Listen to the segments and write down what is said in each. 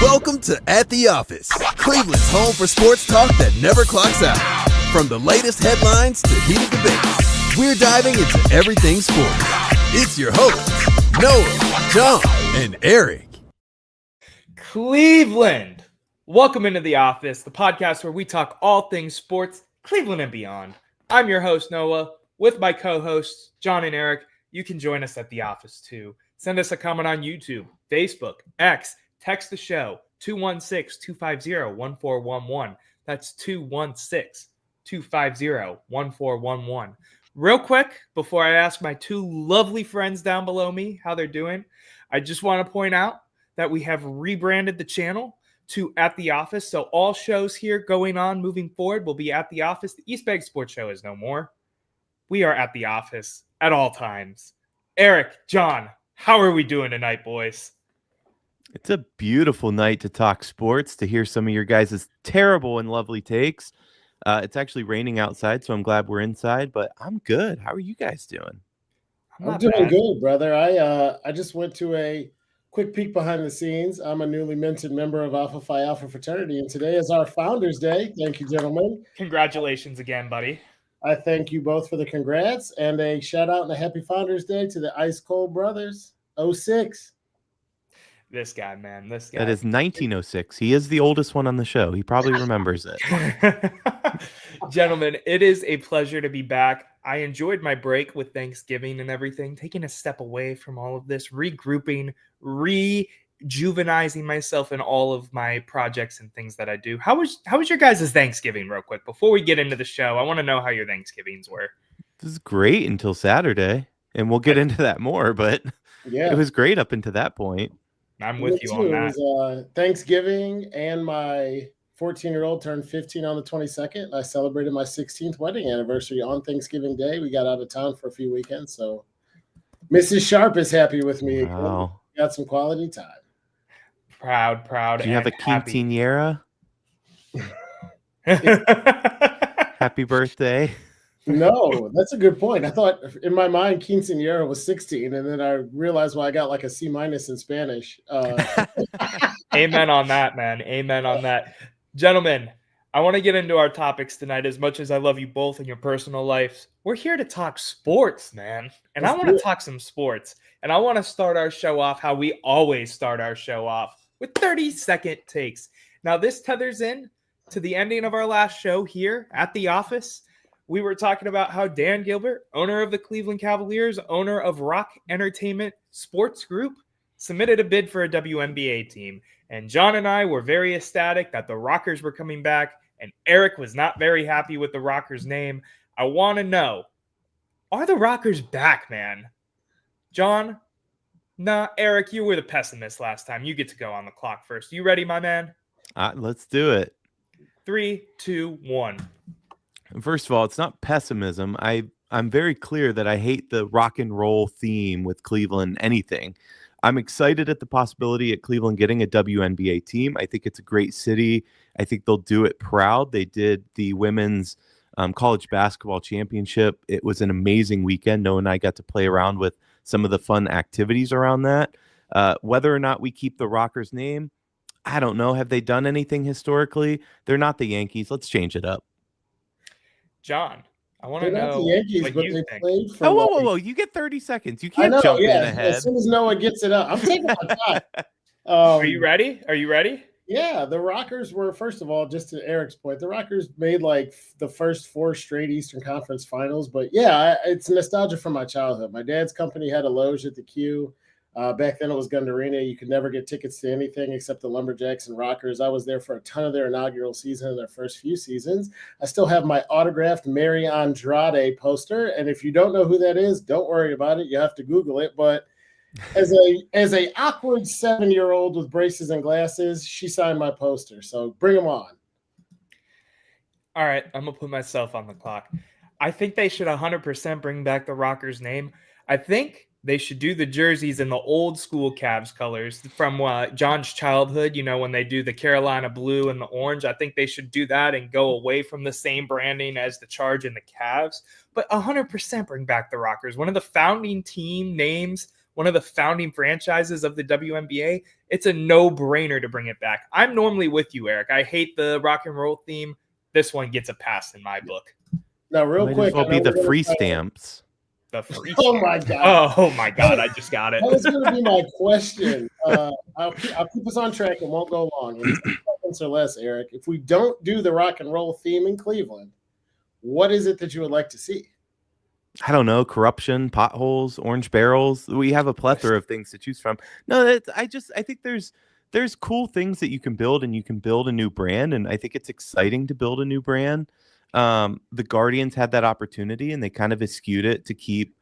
Welcome to At the Office, Cleveland's home for sports talk that never clocks out. From the latest headlines to heated debates, we're diving into everything sports. It's your hosts, Noah, John, and Erik. Cleveland, welcome into the office, the podcast where we talk all things sports, Cleveland and beyond. I'm your host, Noah, with my co-hosts, John and Erik. You can join us at the office too. Send us a comment on YouTube, Facebook, X, text the show, 216-250-1411. That's 216-250-1411. Real quick, before I ask my two lovely friends down below me how they're doing, I just want to point out that we have rebranded the channel to At the Office. So all shows here going on moving forward will be At the Office. The East Bay Sports Show is no more. We are at the office at all times. Erik, John, how are we doing tonight, boys? It's a beautiful night to talk sports, to hear some of your guys' terrible and lovely takes. It's actually raining outside, so I'm glad we're inside, but I'm good. How are you guys doing? I'm doing good, brother. I just went to a quick peek behind the scenes. I'm a newly minted member of Alpha Phi Alpha fraternity, and today is our Founders Day. Thank you, gentlemen. Congratulations again, buddy. I thank you both for the congrats, and a shout out and a happy Founders Day to the Ice Cold Brothers, 06. This guy, man, this guy. That is 1906. He is the oldest one on the show. He probably remembers it. Gentlemen, it is a pleasure to be back. I enjoyed my break with Thanksgiving and everything, taking a step away from all of this, regrouping, rejuvenizing myself in all of my projects and things that I do. How was your guys' Thanksgiving, real quick? Before we get into the show, I want to know how your Thanksgivings were. This is great until Saturday, and we'll get into that more, but yeah, it was great up until that point. I'm with you on that. It was Thanksgiving, and my 14-year-old turned 15 on the 22nd. I celebrated my 16th wedding anniversary on Thanksgiving Day. We got out of town for a few weekends, so Mrs. Sharp is happy with me. Wow. Got some quality time. Proud. Do you have a quinceañera? Happy birthday. No, that's a good point. I thought in my mind quinceañera was 16, and then I realized I got like a C- in Spanish. Amen on that, man. Amen on that. Gentlemen, I want to get into our topics tonight. As much as I love you both in your personal lives, we're here to talk sports, man. And I want to talk some sports. And I want to start our show off how we always start our show off, with 30-second takes. Now, this tethers in to the ending of our last show here at the office. We were talking about how Dan Gilbert, owner of the Cleveland Cavaliers, owner of Rock Entertainment Sports Group, submitted a bid for a WNBA team. And John and I were very ecstatic that the Rockers were coming back, and Erik was not very happy with the Rockers' name. I want to know, are the Rockers back, man? John? Nah, Erik, you were the pessimist last time. You get to go on the clock first. You ready, my man? Let's do it. 3, 2, 1. First of all, it's not pessimism. I'm very clear that I hate the rock and roll theme with Cleveland anything. I'm excited at the possibility at Cleveland getting a WNBA team. I think it's a great city. I think they'll do it proud. They did the women's college basketball championship. It was an amazing weekend. Noah and I got to play around with some of the fun activities around that. Whether or not we keep the Rockers name, I don't know. Have they done anything historically? They're not the Yankees. Let's change it up. John, I want to know the Yankees, what but you they think. played for Whoa. You get 30 seconds. You can't jump in ahead. As soon as Noah gets it up. I'm taking my time. Are you ready? Are you ready? Yeah, the Rockers were, first of all, just to Eric's point, the Rockers made like the first 4 straight Eastern Conference Finals. But yeah, it's nostalgia from my childhood. My dad's company had a loge at the Q. Back then it was Gund Arena. You could never get tickets to anything except the Lumberjacks and Rockers. I was there for a ton of their inaugural season and their first few seasons. I still have my autographed Mary Andrade poster. And if you don't know who that is, don't worry about it. You have to Google it. But as a awkward 7-year-old with braces and glasses, she signed my poster. So bring them on. All right, I'm gonna put myself on the clock. I think they should 100% bring back the Rockers name. I think they should do the jerseys in the old school Cavs colors from John's childhood. You know, when they do the Carolina blue and the orange, I think they should do that and go away from the same branding as the Charge and the Cavs. But 100% bring back the Rockers. One of the founding team names, one of the founding franchises of the WNBA. It's a no-brainer to bring it back. I'm normally with you, Eric. I hate the rock and roll theme. This one gets a pass in my book. Now, real Might quick, as well be the free stamps. The free Oh my God! Oh my God! I just got it. That was going to be my question. I'll keep us on track. It won't go long. In 2 seconds or less, Eric. If we don't do the rock and roll theme in Cleveland, what is it that you would like to see? I don't know, corruption, potholes, orange barrels. We have a plethora of things to choose from. No, I think there's cool things that you can build, and you can build a new brand, and I think it's exciting to build a new brand. The Guardians had that opportunity, and they kind of eschewed it to keep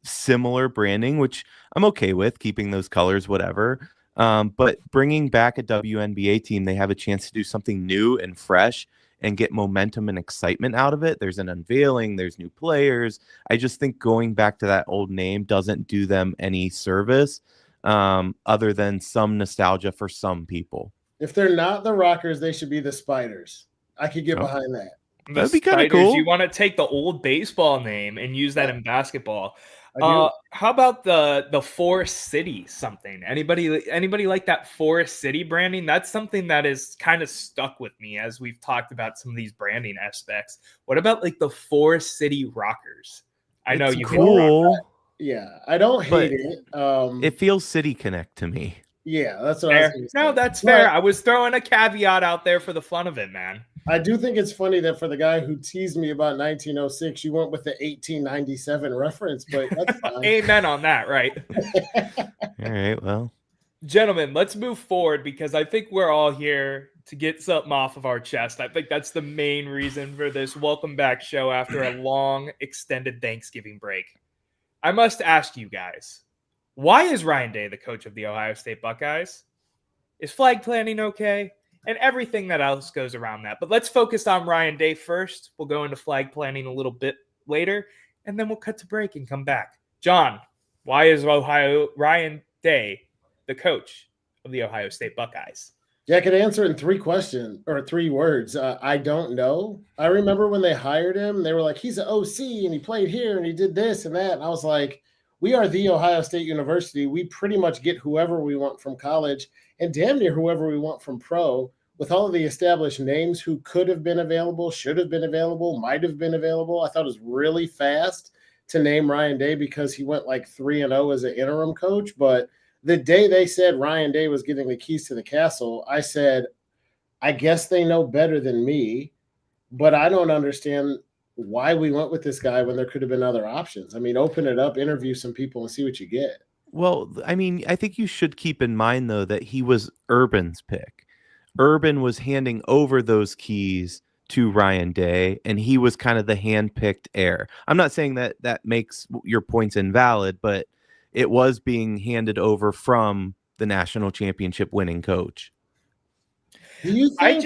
similar branding, which I'm okay with, keeping those colors, whatever. But bringing back a WNBA team, they have a chance to do something new and fresh and get momentum and excitement out of it. There's an unveiling, there's new players. I just think going back to that old name doesn't do them any service, other than some nostalgia for some people. If they're not the Rockers, they should be the Spiders. I could get behind that. That'd be kind of cool. You want to take the old baseball name and use that in basketball. How about the Forest City something? Anybody like that Forest City branding? That's something that is kind of stuck with me as we've talked about some of these branding aspects. What about like the Forest City Rockers? I know you cool. Yeah, I don't hate it. It feels City Connect to me. Yeah, that's what I was going to say. No, that's fair. I was throwing a caveat out there for the fun of it, man. I do think it's funny that for the guy who teased me about 1906, you went with the 1897 reference, but that's fine. Amen on that, right? All right, well. Gentlemen, let's move forward because I think we're all here to get something off of our chest. I think that's the main reason for this welcome back show after a long, extended Thanksgiving break. I must ask you guys, why is Ryan Day the coach of the Ohio State Buckeyes? Is flag planning okay? And everything that else goes around that. But let's focus on Ryan Day first. We'll go into flag planning a little bit later, and then we'll cut to break and come back. John, why is Ryan Day the coach of the Ohio State Buckeyes? Yeah, I could answer in 3 questions or 3 words. I don't know. I remember when they hired him, they were like, he's an OC and he played here and he did this and that. And I was like, we are the Ohio State University. We pretty much get whoever we want from college and damn near whoever we want from pro, with all of the established names who could have been available, should have been available, might have been available. I thought it was really fast to name Ryan Day because he went like 3-0 as an interim coach. But the day they said Ryan Day was getting the keys to the castle, I said, I guess they know better than me, but I don't understand why we went with this guy when there could have been other options. I mean, open it up, interview some people and see what you get. Well, I mean, I think you should keep in mind, though, that he was Urban's pick. Urban was handing over those keys to Ryan Day, and he was kind of the hand-picked heir. I'm not saying that that makes your points invalid, but it was being handed over from the national championship winning coach. Do you think...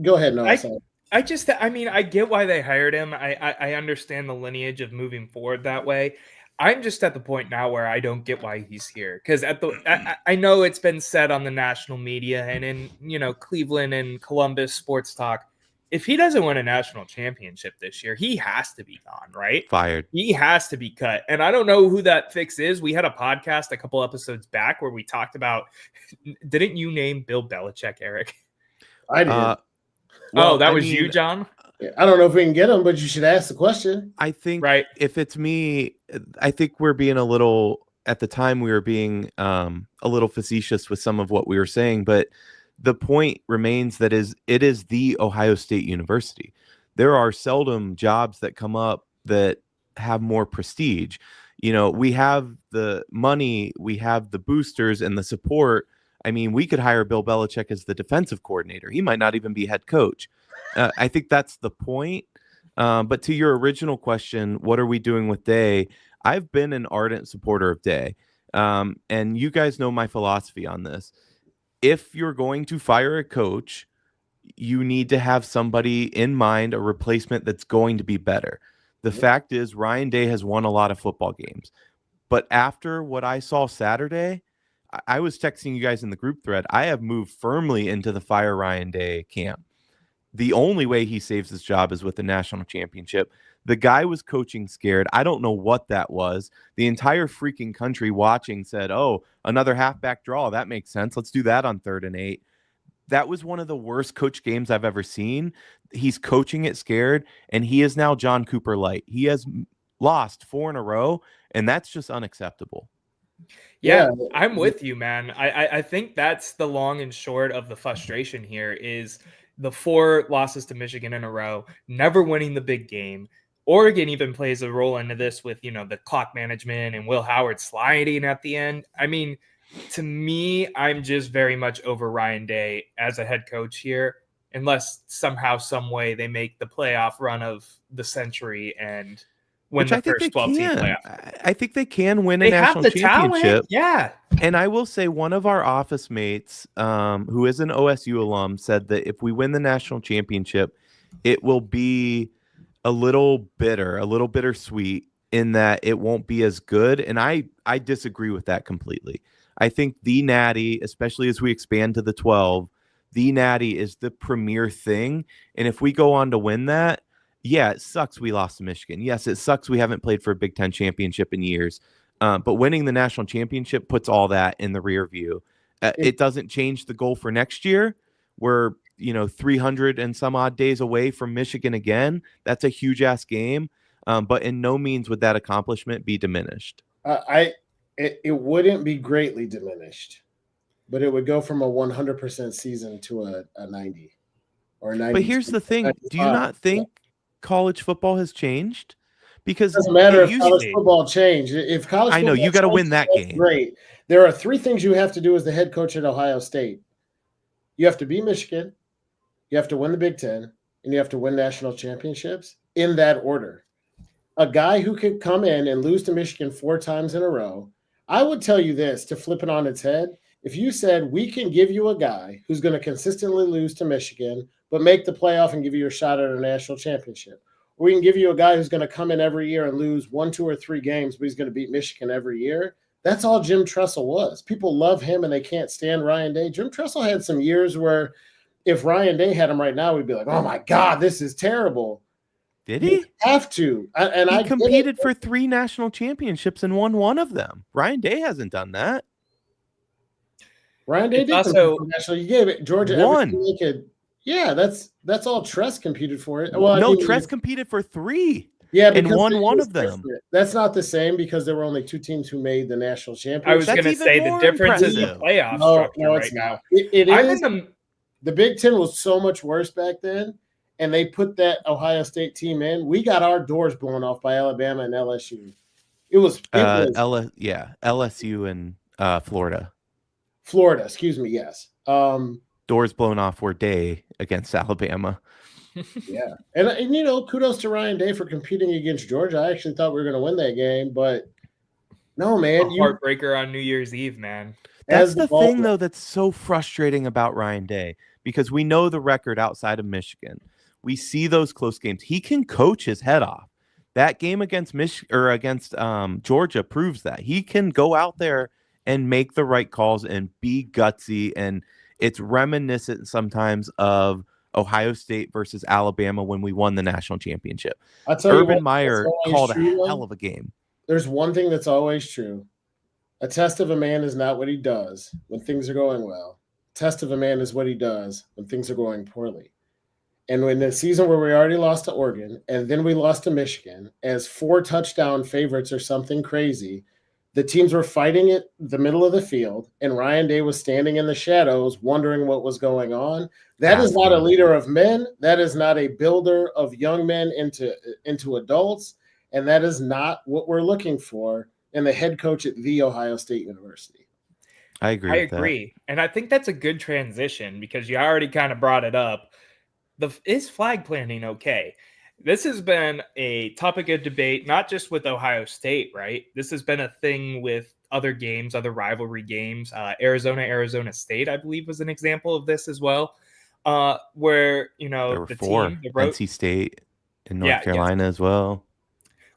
Go ahead, Noah. I mean, I get why they hired him. I understand the lineage of moving forward that way. I'm just at the point now where I don't get why he's here. Because I know it's been said on the national media and in, Cleveland and Columbus sports talk, if he doesn't win a national championship this year, he has to be gone, right? Fired. He has to be cut. And I don't know who that fix is. We had a podcast a couple episodes back where we talked about, didn't you name Bill Belichick, Eric? I did. That was you, John? I don't know if we can get him, but you should ask the question. I think if it's me, I think we're being at the time we were being a little facetious with some of what we were saying, but The point remains that it is the Ohio State University. There are seldom jobs that come up that have more prestige. We have the money, we have the boosters and the support. I mean, we could hire Bill Belichick as the defensive coordinator. He might not even be head coach. I think that's the point. But to your original question, what are we doing with Day? I've been an ardent supporter of Day. And you guys know my philosophy on this. If you're going to fire a coach, you need to have somebody in mind, a replacement that's going to be better. The fact is, Ryan Day has won a lot of football games. But after what I saw Saturday, I was texting you guys in the group thread. I have moved firmly into the fire Ryan Day camp. The only way he saves his job is with the national championship. The guy was coaching scared. I don't know what that was. The entire freaking country watching said, oh, another halfback draw. That makes sense. Let's do that on 3rd and 8. That was one of the worst coach games I've ever seen. He's coaching it scared, and he is now John Cooper light. He has lost 4 in a row, and that's just unacceptable. Yeah, I'm with you, man. I think that's the long and short of the frustration here is the 4 losses to Michigan in a row, never winning the big game. Oregon even plays a role into this with, the clock management and Will Howard sliding at the end. I mean, to me, I'm just very much over Ryan Day as a head coach here, unless somehow, some way they make the playoff run of the century and win the first 12-team playoff. I think they can win a national championship. Talent. Yeah. And I will say one of our office mates, who is an OSU alum, said that if we win the national championship, it will be a little bittersweet in that it won't be as good. And I disagree with that completely. I think the Natty, especially as we expand to the 12, the Natty is the premier thing. And if we go on to win that, yeah, it sucks we lost to Michigan. Yes, it sucks we haven't played for a Big Ten championship in years. But winning the national championship puts all that in the rear view. It doesn't change the goal for next year. We're 300 and some odd days away from Michigan again. That's a huge ass game. But in no means would that accomplishment be diminished. It wouldn't be greatly diminished, but it would go from a 100% season to a 90 or a 90. But here's the thing: do you not think college football has changed? Because it doesn't matter if college football changed. If college, I know you got to win that game. Great. There are 3 things you have to do as the head coach at Ohio State. You have to beat Michigan, you have to win the Big Ten, and you have to win national championships in that order. A guy who could come in and lose to Michigan 4 times in a row. I would tell you this, to flip it on its head. If you said we can give you a guy who's going to consistently lose to Michigan, but make the playoff and give you a shot at a national championship, or we can give you a guy who's going to come in every year and lose 1, 2, or 3 games, but he's going to beat Michigan every year. That's all Jim Tressel was. People love him and they can't stand Ryan Day. Jim Tressel had some years where if Ryan Day had him right now, we'd be like, oh my God, this is terrible. Did he? You have to. He competed for 3 national championships and won 1 of them. Ryan Day hasn't done that. Ryan Day did also national. You gave it Georgia 1. Yeah, that's all Tress competed for it. Well, no, Tress competed for 3. Yeah, and won 1 of them. Different. That's not the same because there were only 2 teams who made the national championship. I was going to say the difference is the playoff structure right now. It is. The Big Ten was so much worse back then, and they put that Ohio State team in. We got our doors blown off by Alabama and LSU. It was LSU and Florida. Florida, excuse me, yes. Doors blown off for Day against Alabama. Yeah. And kudos to Ryan Day for competing against Georgia. I actually thought we were going to win that game, but no, man. Heartbreaker on New Year's Eve, man. That's the thing, though, that's so frustrating about Ryan Day, because we know the record outside of Michigan. We see those close games. He can coach his head off. That game against Georgia proves that. He can go out there and make the right calls and be gutsy, and it's reminiscent sometimes of Ohio State versus Alabama when we won the national championship. Urban Meyer called a hell of a game. There's one thing that's always true. A test of a man is not what he does when things are going well. A test of a man is what he does when things are going poorly. And when the season where we already lost to Oregon and then we lost to Michigan as 4 touchdown favorites or something crazy, The teams were fighting it the middle of the field, and Ryan Day was standing in the shadows wondering what was going on. That is not a leader of men. That is not a builder of young men into adults, and that is not what we're looking for in the head coach at The Ohio State University. I agree. And I think that's a good transition because you already kind of brought it up. Is flag planting okay? This has been a topic of debate, not just with Ohio State, right? This has been a thing with other games, other rivalry games. Arizona State, I believe, was an example of this as well, where, there were four. NC State and North Carolina as well.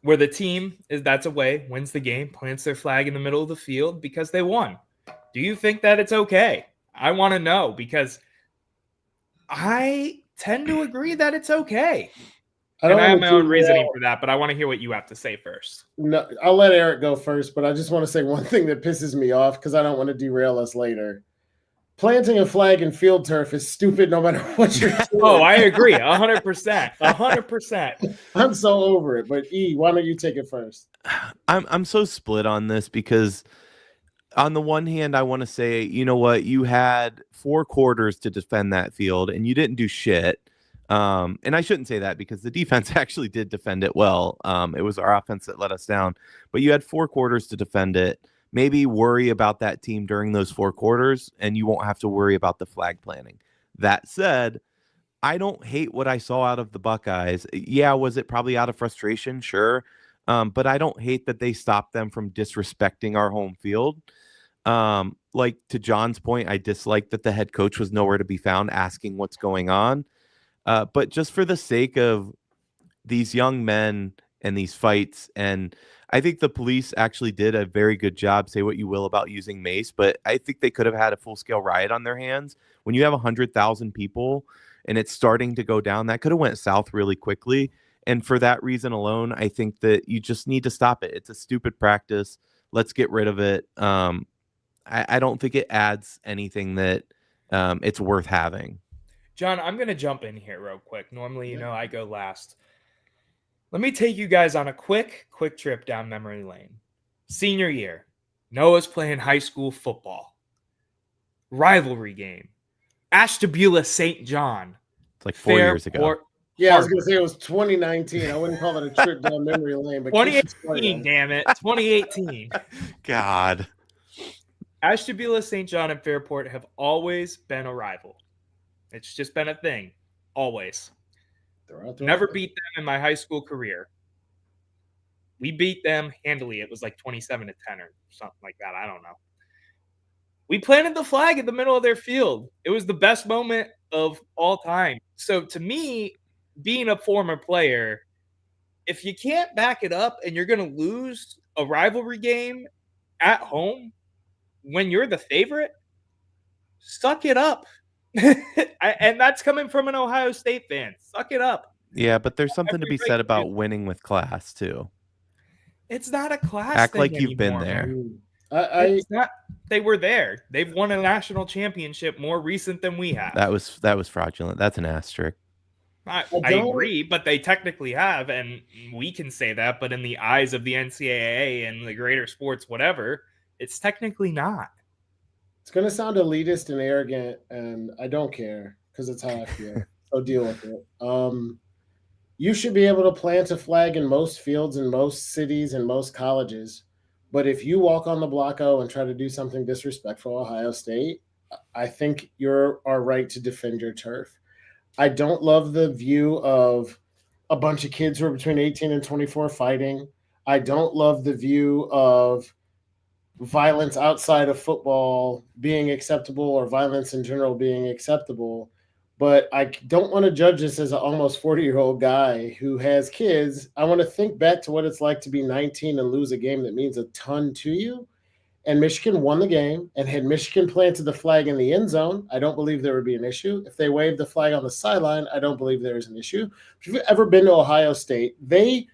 Where the team that's away, wins the game, plants their flag in the middle of the field because they won. Do you think that it's okay? I want to know because I tend to agree that it's okay. I have my own reasoning for that, but I want to hear what you have to say first. No, I'll let Eric go first, but I just want to say one thing that pisses me off because I don't want to derail us later. Planting a flag in field turf is stupid no matter what you're doing. Oh, I agree. 100%. 100%. I'm so over it. But E, why don't you take it first? I'm so split on this because on the one hand, I want to say, you know what? You had 4 quarters to defend that field and you didn't do shit. And I shouldn't say that because the defense actually did defend it well. It was our offense that let us down, but you had 4 quarters to defend it. Maybe worry about that team during those 4 quarters and you won't have to worry about the flag planting. That said, I don't hate what I saw out of the Buckeyes. Yeah, was it probably out of frustration? Sure. But I don't hate that they stopped them from disrespecting our home field. Like to John's point, I dislike that the head coach was nowhere to be found asking what's going on. But just for the sake of these young men and these fights, and I think the police actually did a very good job, say what you will about using mace, but I think they could have had a full-scale riot on their hands. When you have 100,000 people and it's starting to go down, that could have went south really quickly. And for that reason alone, I think that you just need to stop it. It's a stupid practice. Let's get rid of it. I don't think it adds anything that it's worth having. John, I'm going to jump in here real quick. Normally, I go last. Let me take you guys on a quick trip down memory lane. Senior year, Noah's playing high school football. Rivalry game. Ashtabula St. John. It's like 4 years ago. Yeah, I was going to say it was 2019. I wouldn't call it a trip down memory lane. But 2018, damn it. 2018. God. Ashtabula St. John and Fairport have always been a rival. It's just been a thing. Always. Never beat them in my high school career. We beat them handily. It was like 27-10 or something like that. I don't know. We planted the flag in the middle of their field. It was the best moment of all time. So to me, being a former player, if you can't back it up and you're going to lose a rivalry game at home when you're the favorite, suck it up. And that's coming from an Ohio State fan. Suck it up. Yeah, but there's something to be said about winning with class too. It's not a class. Act thing like you've anymore, been there. It's not. They were there. They've won a national championship more recent than we have. That was fraudulent. That's an asterisk. I agree, but they technically have, and we can say that. But in the eyes of the NCAA and the greater sports, whatever, it's technically not. It's going to sound elitist and arrogant, and I don't care because it's how I feel. So deal with it. You should be able to plant a flag in most fields in most cities and most colleges. But if you walk on the block O and try to do something disrespectful Ohio State, I think you're our right to defend your turf. I don't love the view of a bunch of kids who are between 18 and 24 fighting. I don't love the view of violence outside of football being acceptable or violence in general being acceptable. But I don't want to judge this as an almost 40-year-old guy who has kids. I want to think back to what it's like to be 19 and lose a game that means a ton to you. And Michigan won the game. And had Michigan planted the flag in the end zone, I don't believe there would be an issue. If they waved the flag on the sideline, I don't believe there is an issue. If you've ever been to Ohio State, they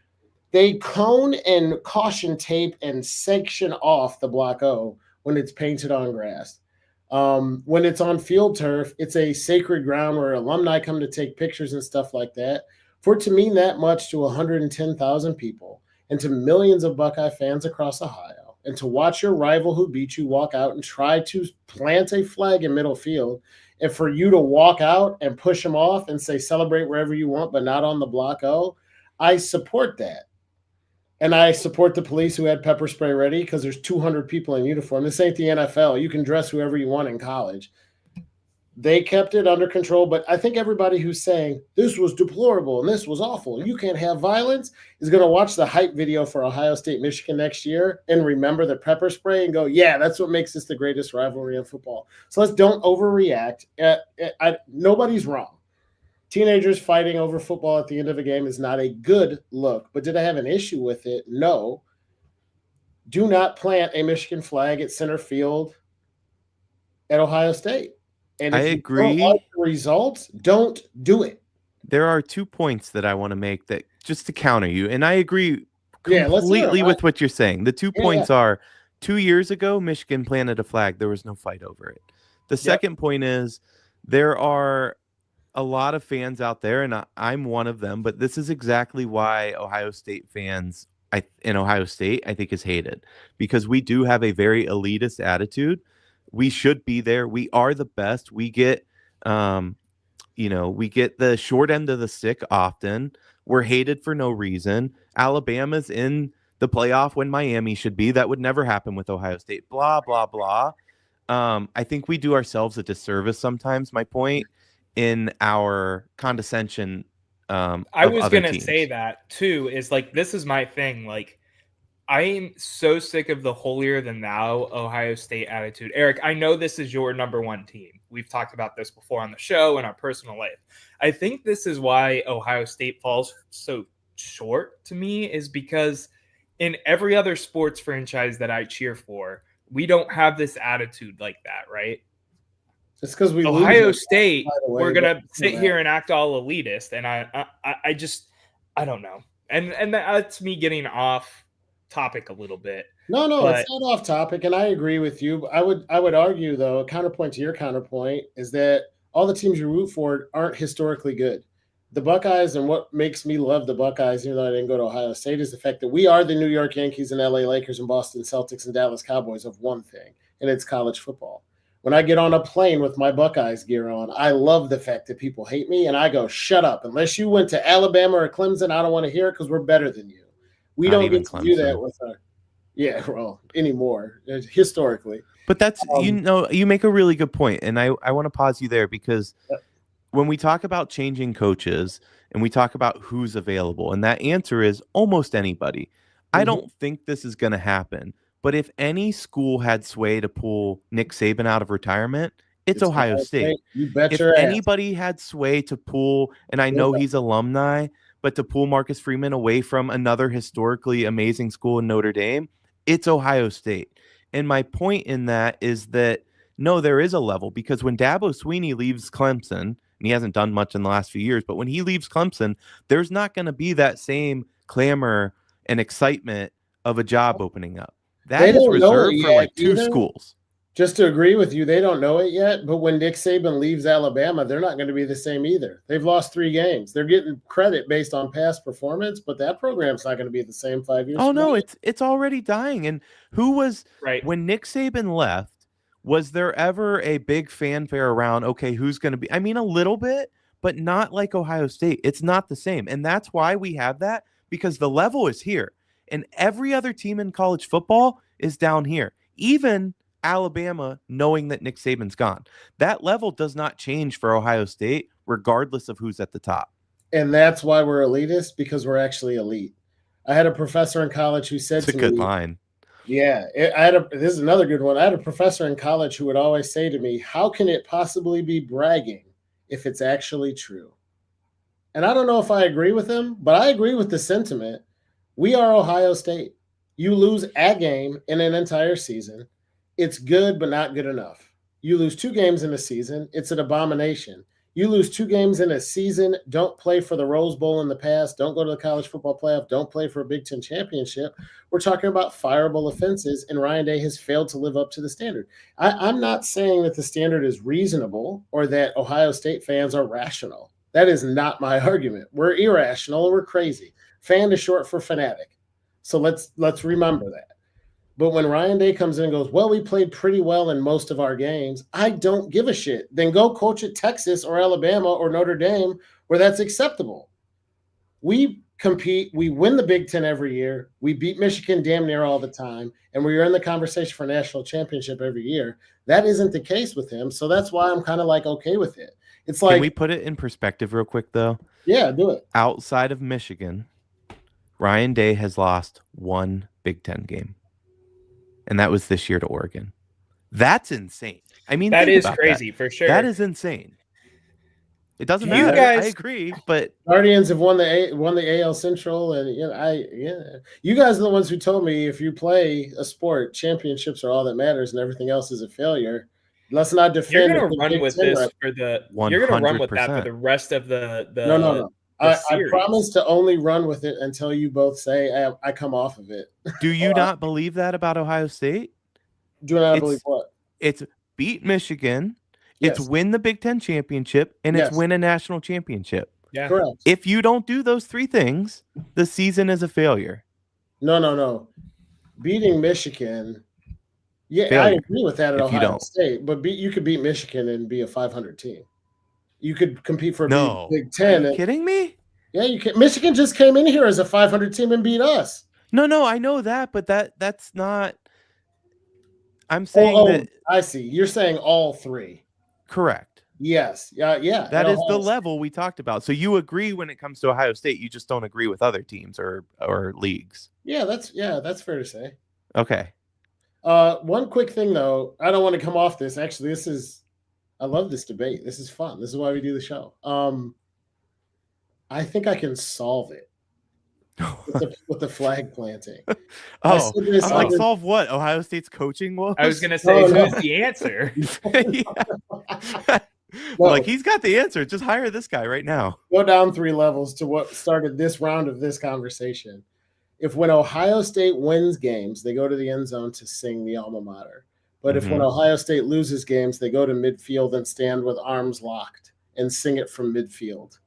cone and caution tape and section off the block O when it's painted on grass. When it's on field turf, it's a sacred ground where alumni come to take pictures and stuff like that. For it to mean that much to 110,000 people and to millions of Buckeye fans across Ohio and to watch your rival who beat you walk out and try to plant a flag in middle field, and for you to walk out and push them off and say celebrate wherever you want, but not on the block O, I support that. And I support the police who had pepper spray ready because there's 200 people in uniform. This ain't the NFL. You can dress whoever you want in college. They kept it under control, but I think everybody who's saying this was deplorable and this was awful, you can't have violence, is going to watch the hype video for Ohio State, Michigan next year and remember the pepper spray and go, yeah, that's what makes this the greatest rivalry in football. So let's don't overreact. Nobody's wrong. Teenagers fighting over football at the end of a game is not a good look, but did I have an issue with it? No. Do not plant a Michigan flag at center field at Ohio State. And if I agree. You don't like the results, don't do it. There are 2 points that I want to make that just to counter you, and I agree completely with what you're saying. The 2 points are 2 years ago, Michigan planted a flag. There was no fight over it. The second point is there are a lot of fans out there, and I'm one of them, but this is exactly why Ohio State fans in Ohio State, I think, is hated, because we do have a very elitist attitude. We should be there. We are the best. We get, we get the short end of the stick often. We're hated for no reason. Alabama's in the playoff when Miami should be. That would never happen with Ohio State. Blah, blah, blah. I think we do ourselves a disservice sometimes, my point, in our condescension. I was going to say that too, is like, this is my thing. Like, I'm so sick of the holier than thou Ohio State attitude. Erik, I know this is your number one team. We've talked about this before on the show and our personal life. I think this is why Ohio State falls so short to me, is because in every other sports franchise that I cheer for, we don't have this attitude like that, right? It's because we Ohio State, we're gonna sit here and act all elitist, and I don't know, and that's me getting off topic a little bit. No, it's not off topic, and I agree with you. I would argue, though, a counterpoint to your counterpoint is that all the teams you root for aren't historically good. The Buckeyes, and what makes me love the Buckeyes, even though I didn't go to Ohio State, is the fact that we are the New York Yankees and LA Lakers and Boston Celtics and Dallas Cowboys of one thing, and it's college football. When I get on a plane with my Buckeyes gear on, I love the fact that people hate me, and I go, shut up. Unless you went to Alabama or Clemson, I don't want to hear it because we're better than you. We don't get to do that with our anymore, historically. But that's, you make a really good point, and I want to pause you there, because when we talk about changing coaches and we talk about who's available, and that answer is almost anybody, I don't think this is going to happen. But if any school had sway to pull Nick Saban out of retirement, it's Ohio State. You bet if your ass. Anybody had sway to pull, and I know he's alumni, but to pull Marcus Freeman away from another historically amazing school in Notre Dame, it's Ohio State. And my point in that is that, no, there is a level, because when Dabo Swinney leaves Clemson, and he hasn't done much in the last few years, but when he leaves Clemson, there's not going to be that same clamor and excitement of a job opening up. That is reserved for like two schools. Just to agree with you, they don't know it yet, but when Nick Saban leaves Alabama, they're not going to be the same either. They've lost 3 games. They're getting credit based on past performance, but that program's not going to be the same 5 years. Oh, no, it's already dying. And who was when Nick Saban left, was there ever a big fanfare around, okay, who's going to be? I mean, a little bit, but not like Ohio State. It's not the same. And that's why we have that, because the level is here. And every other team in college football is down here. Even Alabama, knowing that Nick Saban's gone. That level does not change for Ohio State, regardless of who's at the top. And that's why we're elitist, because we're actually elite. I had a professor in college who said to me— It's a good line. Yeah, this is another good one. I had a professor in college who would always say to me, how can it possibly be bragging if it's actually true? And I don't know if I agree with him, but I agree with the sentiment. We are Ohio State. You lose a game in an entire season. It's good, but not good enough. You lose 2 games in a season. It's an abomination. You lose 2 games in a season. Don't play for the Rose Bowl in the past. Don't go to the college football playoff. Don't play for a Big Ten championship. We're talking about fireable offenses, and Ryan Day has failed to live up to the standard. I'm not saying that the standard is reasonable or that Ohio State fans are rational. That is not my argument. We're irrational and we're crazy. Fan is short for fanatic. So let's remember that. But when Ryan Day comes in and goes, well, we played pretty well in most of our games, I don't give a shit. Then go coach at Texas or Alabama or Notre Dame where that's acceptable. We compete. We win the Big Ten every year. We beat Michigan damn near all the time. And we are in the conversation for national championship every year. That isn't the case with him. So that's why I'm kind of like okay with it. It's like, can we put it in perspective real quick, though? Yeah, do it. Outside of Michigan, Ryan Day has lost one Big Ten game. And that was this year to Oregon. That's insane. I mean, that is crazy for sure. That is insane. It doesn't You matter. guys, I agree, but Guardians have won the AL Central, and you guys are the ones who told me if you play a sport, championships are all that matters, and everything else is a failure. Let's not defend. You're gonna run with this for the. 100%. You're gonna run with that for the rest of the. No. I promise to only run with it until you both say I come off of it. Do you not believe that about Ohio State? Do not believe what? It's beat Michigan. Yes. It's win the Big Ten championship, and it's win a national championship. Yeah, correct. If you don't do those three things, the season is a failure. No. Beating Michigan, failure. I agree with that at Ohio State. But you could beat Michigan and be a 500 team. You could compete for a Big Ten. Are you kidding me? Yeah, you can. Michigan just came in here as a 500 team and beat us. No, I know that, but that's not. I'm saying that. I see. You're saying all three. Correct. Yes. Yeah. That is the level we talked about. So you agree when it comes to Ohio State, you just don't agree with other teams or leagues. Yeah, that's fair to say. Okay. One quick thing though, I don't want to come off this. Actually, I love this debate. This is fun. This is why we do the show. I think I can solve it with the flag planting. Solve what? Ohio State's coaching woes? I was going to say, who's the answer? Like, he's got the answer. Just hire this guy right now. Go down 3 levels to what started this round of this conversation. If when Ohio State wins games, they go to the end zone to sing the alma mater. But if when Ohio State loses games, they go to midfield and stand with arms locked and sing it from midfield.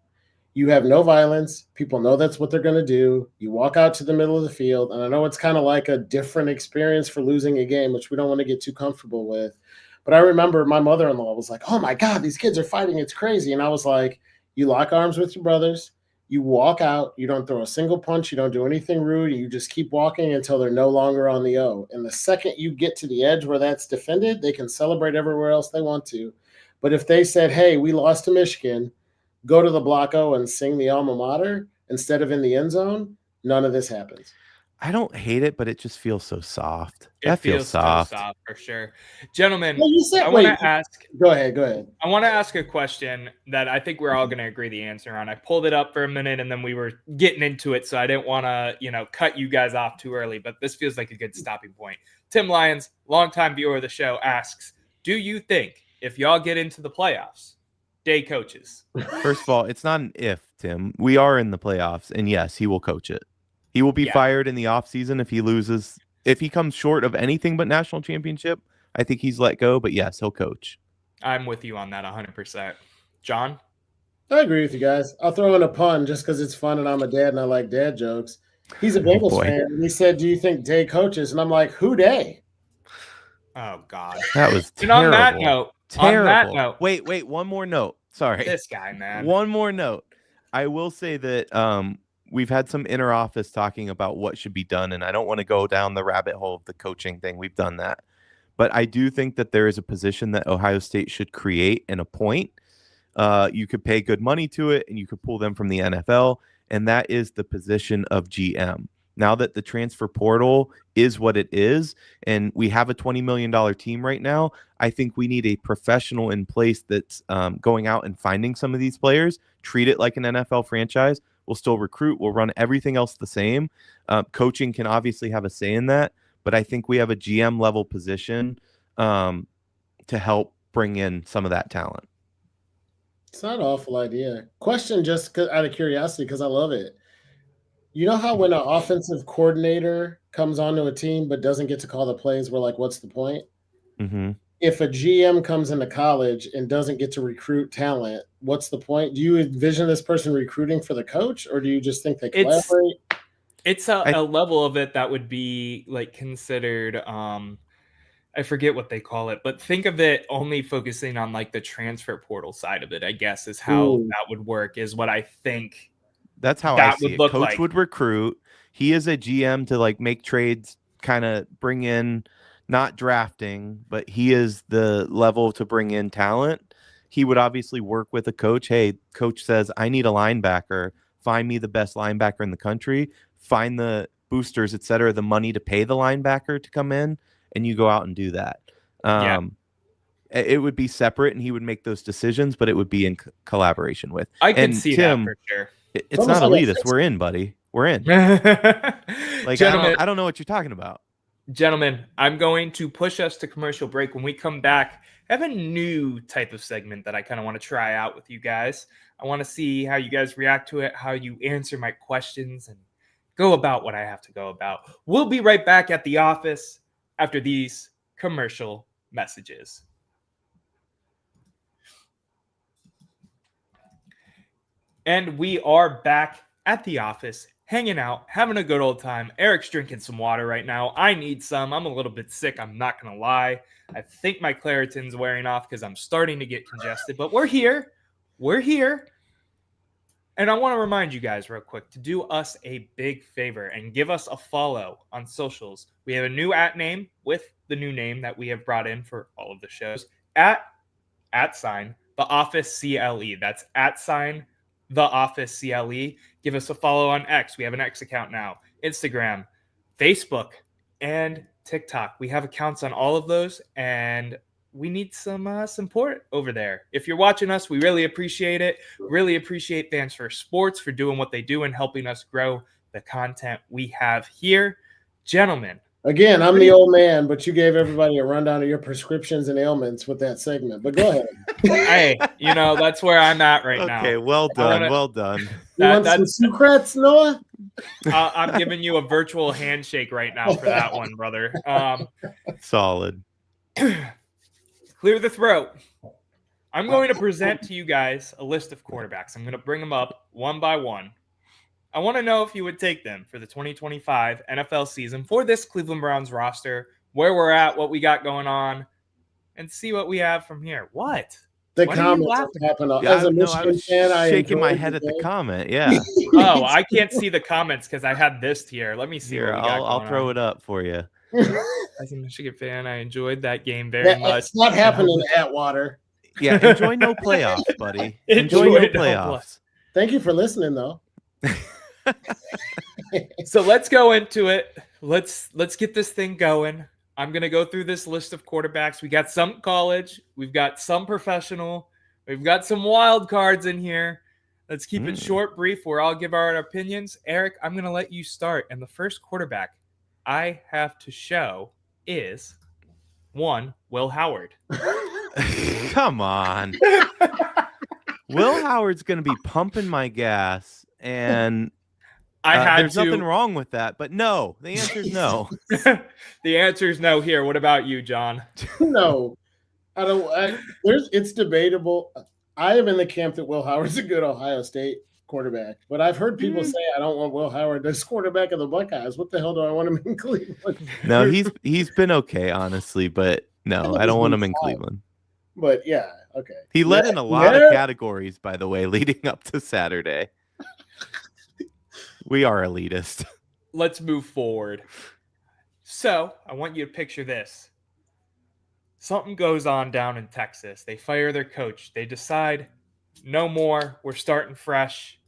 You have no violence. People know that's what they're going to do. You walk out to the middle of the field, and I know it's kind of like a different experience for losing a game, which we don't want to get too comfortable with. But I remember my mother-in-law was like, oh, my God, these kids are fighting. It's crazy. And I was like, you lock arms with your brothers. You walk out. You don't throw a single punch. You don't do anything rude. You just keep walking until they're no longer on the O. And the second you get to the edge where that's defended, they can celebrate everywhere else they want to. But if they said, hey, we lost to Michigan, go to the block O and sing the alma mater instead of in the end zone, none of this happens. I don't hate it, but it just feels so soft. It feels soft. So soft for sure. Gentlemen, I want to ask. Go ahead. I want to ask a question that I think we're all going to agree the answer on. I pulled it up for a minute and then we were getting into it, so I didn't want to, cut you guys off too early, but this feels like a good stopping point. Tim Lyons, longtime viewer of the show, asks, do you think if y'all get into the playoffs, Day coaches? First of all, it's not an if, Tim. We are in the playoffs, and yes, he will coach it. He will be fired in the offseason if he loses. If he comes short of anything but national championship, I think he's let go. But yes, he'll coach. I'm with you on that 100%. John? I agree with you guys. I'll throw in a pun just because it's fun and I'm a dad and I like dad jokes. He's a Bengals fan. And he said, do you think Day coaches? And I'm like, who Day? Oh, God. That was terrible. And on that note, Wait, one more note. Sorry. This guy, man. One more note. I will say that we've had some inner office talking about what should be done, and I don't want to go down the rabbit hole of the coaching thing. We've done that. But I do think that there is a position that Ohio State should create and appoint. You could pay good money to it, and you could pull them from the NFL, and that is the position of GM. Now that the transfer portal is what it is, and we have a $20 million team right now, I think we need a professional in place that's going out and finding some of these players, treat it like an NFL franchise. We'll still recruit. We'll run everything else the same. Coaching can obviously have a say in that, but I think we have a GM level position to help bring in some of that talent. It's not an awful idea. Question just out of curiosity, because I love it. You know how when an offensive coordinator comes onto a team but doesn't get to call the plays, we're like, what's the point? Mm-hmm. If a GM comes into college and doesn't get to recruit talent, what's the point? Do you envision this person recruiting for the coach, or do you just think they collaborate? It's a level of it that would be like considered I forget what they call it, but think of it only focusing on like the transfer portal side of it, I guess, is how that would work, is what I think. That's how I see it. Coach would recruit. He is a GM to like make trades, kind of bring in, not drafting, but he is the level to bring in talent. He would obviously work with a coach. Hey, coach says, I need a linebacker. Find me the best linebacker in the country. Find the boosters, et cetera, the money to pay the linebacker to come in. And you go out and do that. It would be separate, and he would make those decisions, but it would be in collaboration with. I can see Tim, that for sure. It's not elitist. We're in, buddy. We're in. Like, I don't know what you're talking about. Gentlemen, I'm going to push us to commercial break. When we come back, I have a new type of segment that I kind of want to try out with you guys. I want to see how you guys react to it, how you answer my questions, and go about what I have to go about. We'll be right back at the office after these commercial messages. And we are back at the office, hanging out, having a good old time. Eric's drinking some water right now. I need some. I'm a little bit sick. I'm not going to lie. I think my Claritin's wearing off because I'm starting to get congested. But we're here. We're here. And I want to remind you guys real quick to do us a big favor and give us a follow on socials. We have a new @name with the new name that we have brought in for all of the shows. @the office CLE. That's @the office CLE. Give us a follow on X. We have an X account now. Instagram, Facebook, and TikTok. We have accounts on all of those, and we need some support over there. If you're watching us, we really appreciate it. Really appreciate Fans for Sports for doing what they do and helping us grow the content we have here. Gentlemen. Again, I'm the old man, but you gave everybody a rundown of your prescriptions and ailments with that segment. But go ahead. Hey, that's where I'm at right now. Okay, well done. Well done. You want some Sucrets, Noah? I'm giving you a virtual handshake right now for that one, brother. Solid. Clear the throat. I'm going to present to you guys a list of quarterbacks. I'm going to bring them up one by one. I want to know if you would take them for the 2025 NFL season for this Cleveland Browns roster, where we're at, what we got going on, and see what we have from here. What? The comments happen. As a Michigan fan, I shaking my head at the comment. Yeah. Oh, I can't see the comments because I had this here. Let me see. Here, I'll throw it up for you. As a Michigan fan, I enjoyed that game very much. It's not happening at Atwater. Yeah, enjoy no playoffs, buddy. Enjoy no playoffs. Thank you for listening, though. So let's go into it. Let's get this thing going. I'm going to go through this list of quarterbacks. We got some college. We've got some professional. We've got some wild cards in here. Let's keep it short, brief, where I'll give our opinions. Eric, I'm going to let you start. And the first quarterback I have to show is one, Will Howard. Come on. Will Howard's going to be pumping my gas, and there's nothing wrong with that. But no, the answer is no. The answer is no here. What about you, John? No. It's debatable. I am in the camp that Will Howard's a good Ohio State quarterback, but I've heard people say I don't want Will Howard as quarterback of the Buckeyes. What the hell do I want him in Cleveland? No, he's been okay, honestly, but no, I don't want him in Cleveland. But yeah, okay. He led in a lot of categories, by the way, leading up to Saturday. We are elitist. Let's move forward. So I want you to picture this. Something goes on down in Texas. They fire their coach. They decide, no more. We're starting fresh.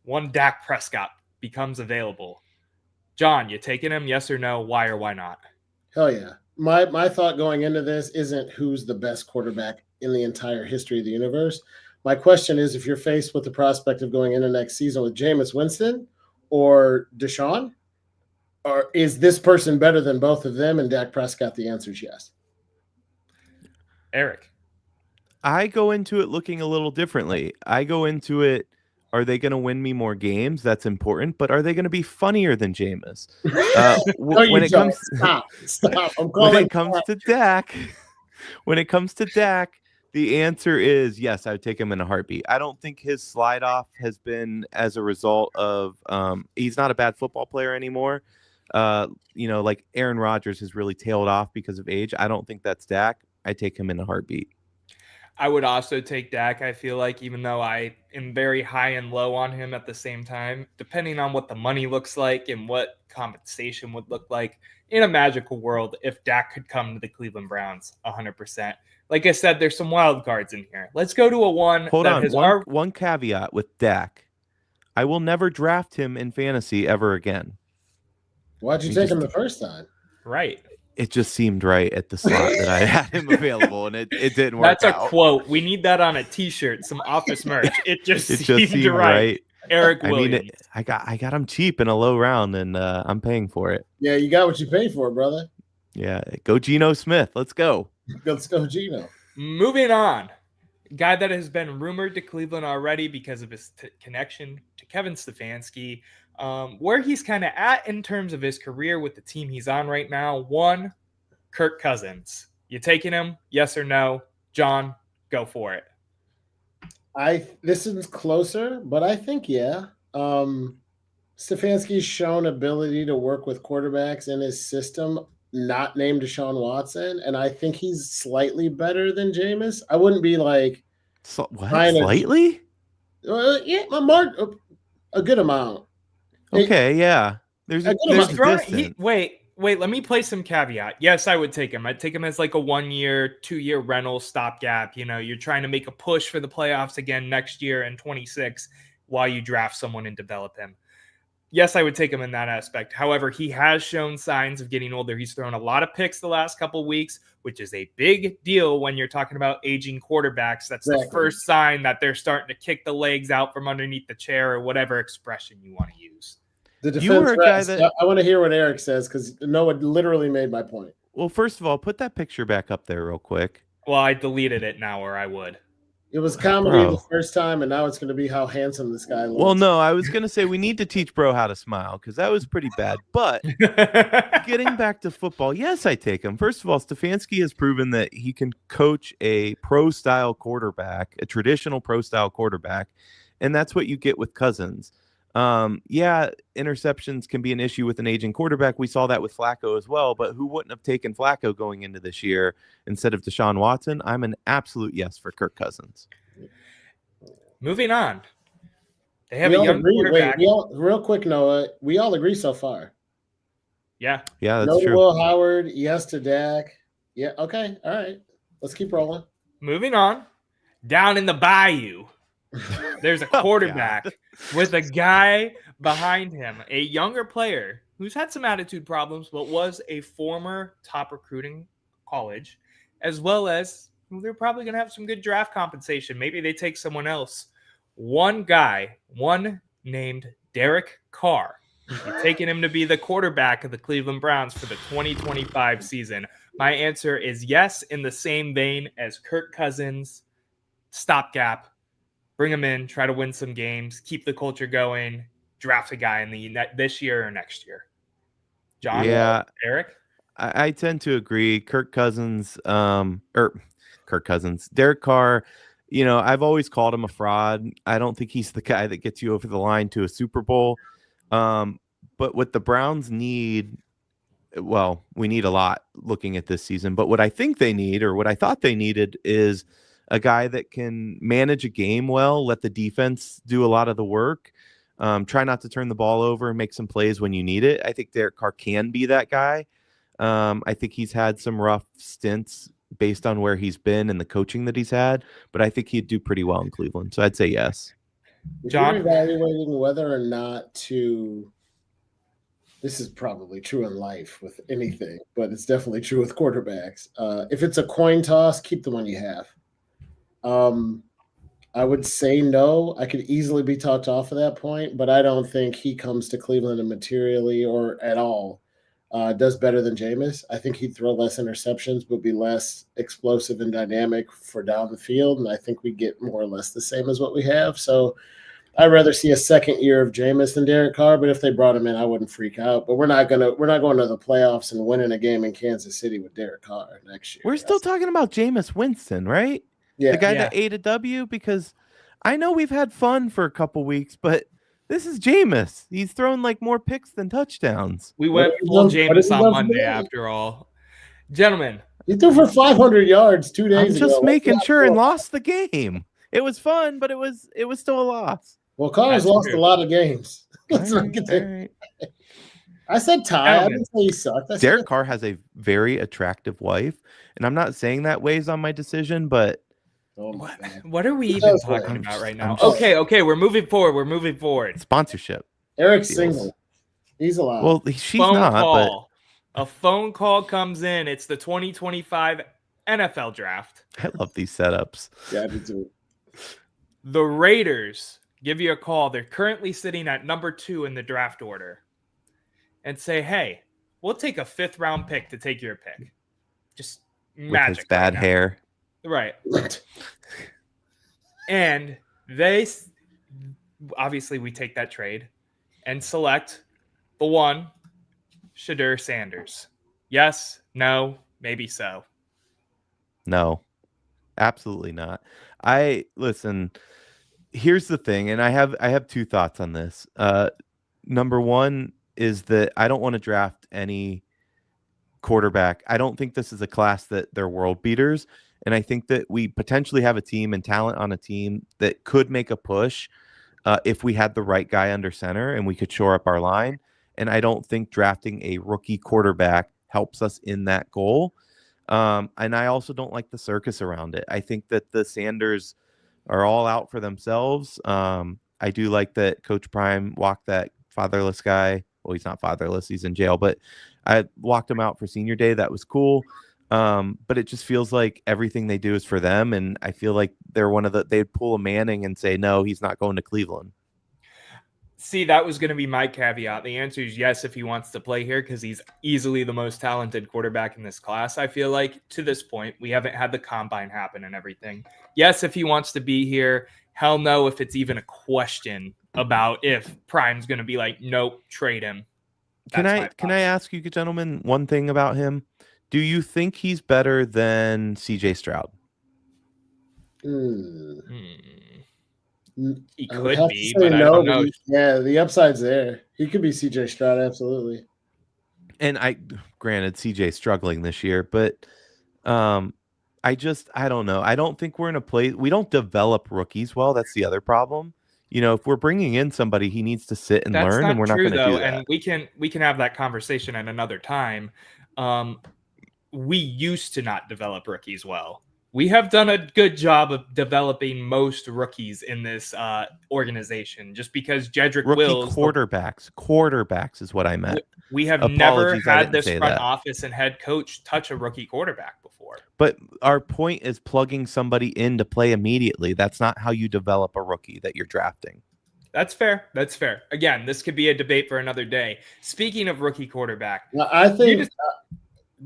One Dak Prescott becomes available. John, you taking him? Yes or no? Why or why not? Hell yeah. My thought going into this isn't who's the best quarterback in the entire history of the universe. My question is, if you're faced with the prospect of going into next season with Jameis Winston or Deshaun, or is this person better than both of them? And Dak Prescott, the answer is yes. Eric. I go into it looking a little differently. I go into it, are they going to win me more games? That's important. But are they going to be funnier than Jameis? When it comes to Dak, The answer is yes, I would take him in a heartbeat. I don't think his slide off has been as a result of he's not a bad football player anymore. Like Aaron Rodgers has really tailed off because of age. I don't think that's Dak. I take him in a heartbeat. I would also take Dak. I feel like, even though I am very high and low on him at the same time, depending on what the money looks like and what compensation would look like in a magical world, if Dak could come to the Cleveland Browns, 100%. Like I said, there's some wild cards in here. Let's go to a one. Hold on. One caveat with Dak. I will never draft him in fantasy ever again. Why'd you take him the first time? Right. It just seemed right at the slot that I had him available, and it didn't work out. That's a quote. We need that on a T-shirt, some office merch. It just seemed right. Eric Williams. I got him cheap in a low round, and I'm paying for it. Yeah, you got what you paid for, brother. Yeah, go Geno Smith. Let's go. Let's go, Geno. Moving on. Guy that has been rumored to Cleveland already because of his connection to Kevin Stefanski. Where he's kind of at in terms of his career with the team he's on right now. One, Kirk Cousins. You taking him? Yes or no? John, go for it. This is closer, but I think yeah. Stefanski's shown ability to work with quarterbacks in his system, not named Deshaun Watson, and I think he's slightly better than Jameis. I wouldn't be like slightly? Yeah, a good amount. Okay, yeah. There's a distance. Wait, let me play some caveat. Yes, I would take him. I'd take him as like a 1 year, 2 year rental stopgap. You're trying to make a push for the playoffs again next year in 26 while you draft someone and develop him. Yes, I would take him in that aspect. However, he has shown signs of getting older. He's thrown a lot of picks the last couple of weeks, which is a big deal when you're talking about aging quarterbacks. That's the first sign that they're starting to kick the legs out from underneath the chair, or whatever expression you want to use. The defense reps, I want to hear what Erik says, because Noah literally made my point. Well, first of all, put that picture back up there real quick. Well, I deleted it now, or I would. It was comedy the first time, and now it's going to be how handsome this guy looks. Well, no, I was going to say we need to teach bro how to smile, because that was pretty bad. But getting back to football, yes, I take him. First of all, Stefanski has proven that he can coach a pro-style quarterback, a traditional pro-style quarterback, and that's what you get with Cousins. Yeah, interceptions can be an issue with an aging quarterback. We saw that with Flacco as well, but who wouldn't have taken Flacco going into this year instead of Deshaun Watson? I'm an absolute yes for Kirk Cousins. Moving on. They have a young quarterback. Real quick, Noah, we all agree so far. Yeah, that's true. Will Howard, yes to Dak. Yeah, okay, all right. Let's keep rolling. Moving on. Down in the bayou, there's a quarterback with a guy behind him, a younger player who's had some attitude problems, but was a former top recruiting college, as well as they're probably going to have some good draft compensation. Maybe they take someone else. One guy, one named Derek Carr. You're taking him to be the quarterback of the Cleveland Browns for the 2025 season. My answer is yes, in the same vein as Kirk Cousins. Stopgap. Bring him in, try to win some games, keep the culture going, draft a guy in this year or next year. John? Yeah. Erik? I tend to agree. Derek Carr, I've always called him a fraud. I don't think he's the guy that gets you over the line to a Super Bowl. But what the Browns need, well, we need a lot looking at this season. But what I think they need, or what I thought they needed, is a guy that can manage a game well, let the defense do a lot of the work, try not to turn the ball over and make some plays when you need it. I think Derek Carr can be that guy. I think he's had some rough stints based on where he's been and the coaching that he's had, but I think he'd do pretty well in Cleveland. So I'd say yes. John? If you're evaluating whether or not to, this is probably true in life with anything, but it's definitely true with quarterbacks. If it's a coin toss, keep the one you have. I would say no. I could easily be talked off of that point, but I don't think he comes to Cleveland and materially or at all does better than Jameis. I think he'd throw less interceptions, but be less explosive and dynamic for down the field, and I think we get more or less the same as what we have. So I'd rather see a second year of Jameis than Derek Carr, but if they brought him in, I wouldn't freak out. But we're not going to the playoffs and winning a game in Kansas City with Derek Carr next year. We're still talking about Jameis Winston, right? Yeah. The guy Yeah. that ate a W, because I know we've had fun for a couple weeks, but this is Jameis. He's thrown like more picks than touchdowns. We went What full have you Jameis done on for Monday me? after all. Gentlemen, He threw for 500 yards 2 days I'm ago. just making Let's sure not and go. lost the game. It was fun, but it was still a loss. Well, Carr's That's lost true. a lot of games. Let's All not right, get all there. right. I said tie. I Gentlemen. didn't say he sucked. I said Derek Carr has a very attractive wife, and I'm not saying that weighs on my decision, but oh my God. what are we even does talking weigh? about right I'm now? just- Okay, we're moving forward. sponsorship. Eric's Deals. single. He's allowed. Well, she's Phone not, call. A phone call comes in. It's the 2025 NFL draft. but I love these setups. Yeah, I do too. The Raiders give you a call. They're currently sitting at number 2 in the draft order and say, hey, we'll take a 5th round pick to take your pick. Just With magic. his bad right now. hair. Right. And they obviously we take that trade and select the one, Shedeur Sanders. Yes, no, maybe so. No, absolutely not. Listen, here's the thing, and I have two thoughts on this. Number one is that I don't want to draft any quarterback. I don't think this is a class that they're world beaters. And I think that we potentially have a team and talent on a team that could make a push if we had the right guy under center and we could shore up our line. And I don't think drafting a rookie quarterback helps us in that goal. And I also don't like the circus around it. I think that the Sanders are all out for themselves. I do like that Coach Prime walked that fatherless guy. Well, he's not fatherless. He's in jail, but I walked him out for senior day. That was cool. But it just feels like everything they do is for them. And I feel like they're they'd pull a Manning and say, no, he's not going to Cleveland. See, that was going to be my caveat. The answer is yes if he wants to play here because he's easily the most talented quarterback in this class. I feel like to this point, we haven't had the combine happen and everything. Yes, if he wants to be here. Hell no if it's even a question about if Prime's going to be like, nope, trade him. Can I ask you, gentlemen, one thing about him? Do you think he's better than CJ Stroud? He I would could have to be, say but I no, don't know. Yeah, the upside's there. He could be CJ Stroud, absolutely. And granted, CJ's struggling this year, but I don't know. I don't think we're in a place. We don't develop rookies well. That's the other problem. You know, if we're bringing in somebody, he needs to sit and That's learn, and we're not going to do that. And we can have that conversation at another time. We used to not develop rookies well. We have done a good job of developing most rookies in this organization just because Jedrick Wills... Quarterbacks is what I meant. We have never had this front office and head coach touch a rookie quarterback before. But our point is plugging somebody in to play immediately. That's not how you develop a rookie that you're drafting. That's fair. Again, this could be a debate for another day. Speaking of rookie quarterback... Well, I think...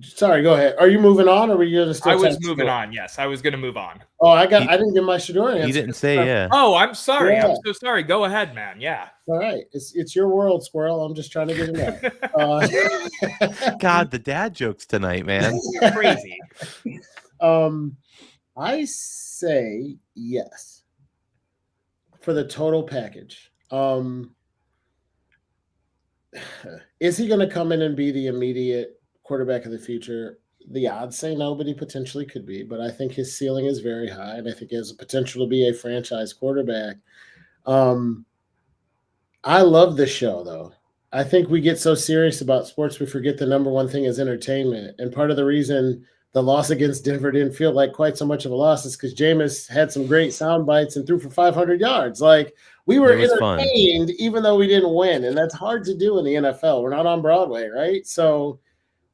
sorry, go ahead. Are you moving on, or were you going to still? I was moving on. Yes, I was going to move on. Oh, I didn't get my Shedeur answer. He didn't say yeah. Oh, I'm sorry. Yeah. I'm so sorry. Go ahead, man. Yeah. All right, it's your world, Squirrel. I'm just trying to get it out. God, the dad jokes tonight, man. Crazy. I say yes for the total package. Is he going to come in and be the immediate quarterback of the future? The odds say no, but he potentially could be. But I think his ceiling is very high, and I think he has the potential to be a franchise quarterback. I love this show, though. I think we get so serious about sports, we forget the number one thing is entertainment. And part of the reason the loss against Denver didn't feel like quite so much of a loss is because Jameis had some great sound bites and threw for 500 yards. Like, we were entertained even though we didn't win. And that's hard to do in the NFL. We're not on Broadway, right? So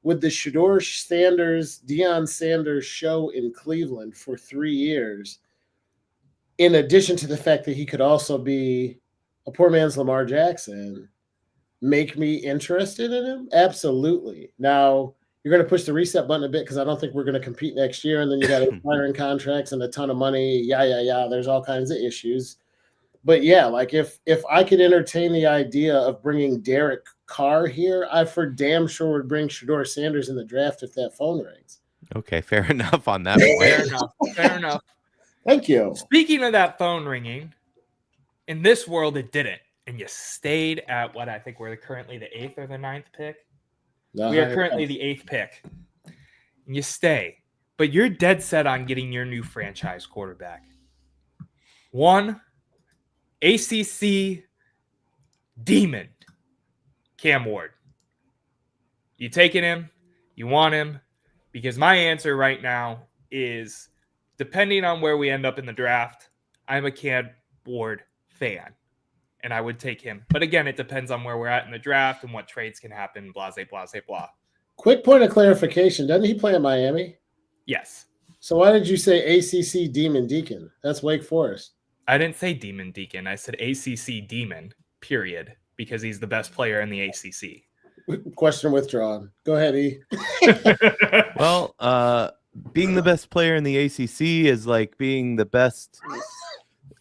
with the Shedeur Sanders, Deion Sanders show in Cleveland for 3 years, in addition to the fact that he could also be a poor man's Lamar Jackson, make me interested in him? Absolutely. Now, you're going to push the reset button a bit because I don't think we're going to compete next year. And then you got expiring contracts and a ton of money. Yeah. There's all kinds of issues. But yeah, like if I could entertain the idea of bringing Derek Carr here, I for damn sure would bring Shedeur Sanders in the draft if that phone rings. Okay, fair enough on that point. Fair enough. Thank you. Speaking of that phone ringing, in this world it didn't, and you stayed at what I think we're currently the 8th or the 9th pick. We are currently the 8th pick. And you stay, but you're dead set on getting your new franchise quarterback. One, ACC demon, Cam Ward. You taking him? You want him? Because my answer right now is, depending on where we end up in the draft, I'm a Cam Ward fan, and I would take him. But again, it depends on where we're at in the draft and what trades can happen, blah, blah, blah, blah. Quick point of clarification. Doesn't he play at Miami? Yes. So why did you say ACC Demon Deacon? That's Wake Forest. I didn't say Demon Deacon. I said ACC Demon, period, because he's the best player in the ACC. Question withdrawn. Go ahead, E. Well, being the best player in the ACC is like being the best.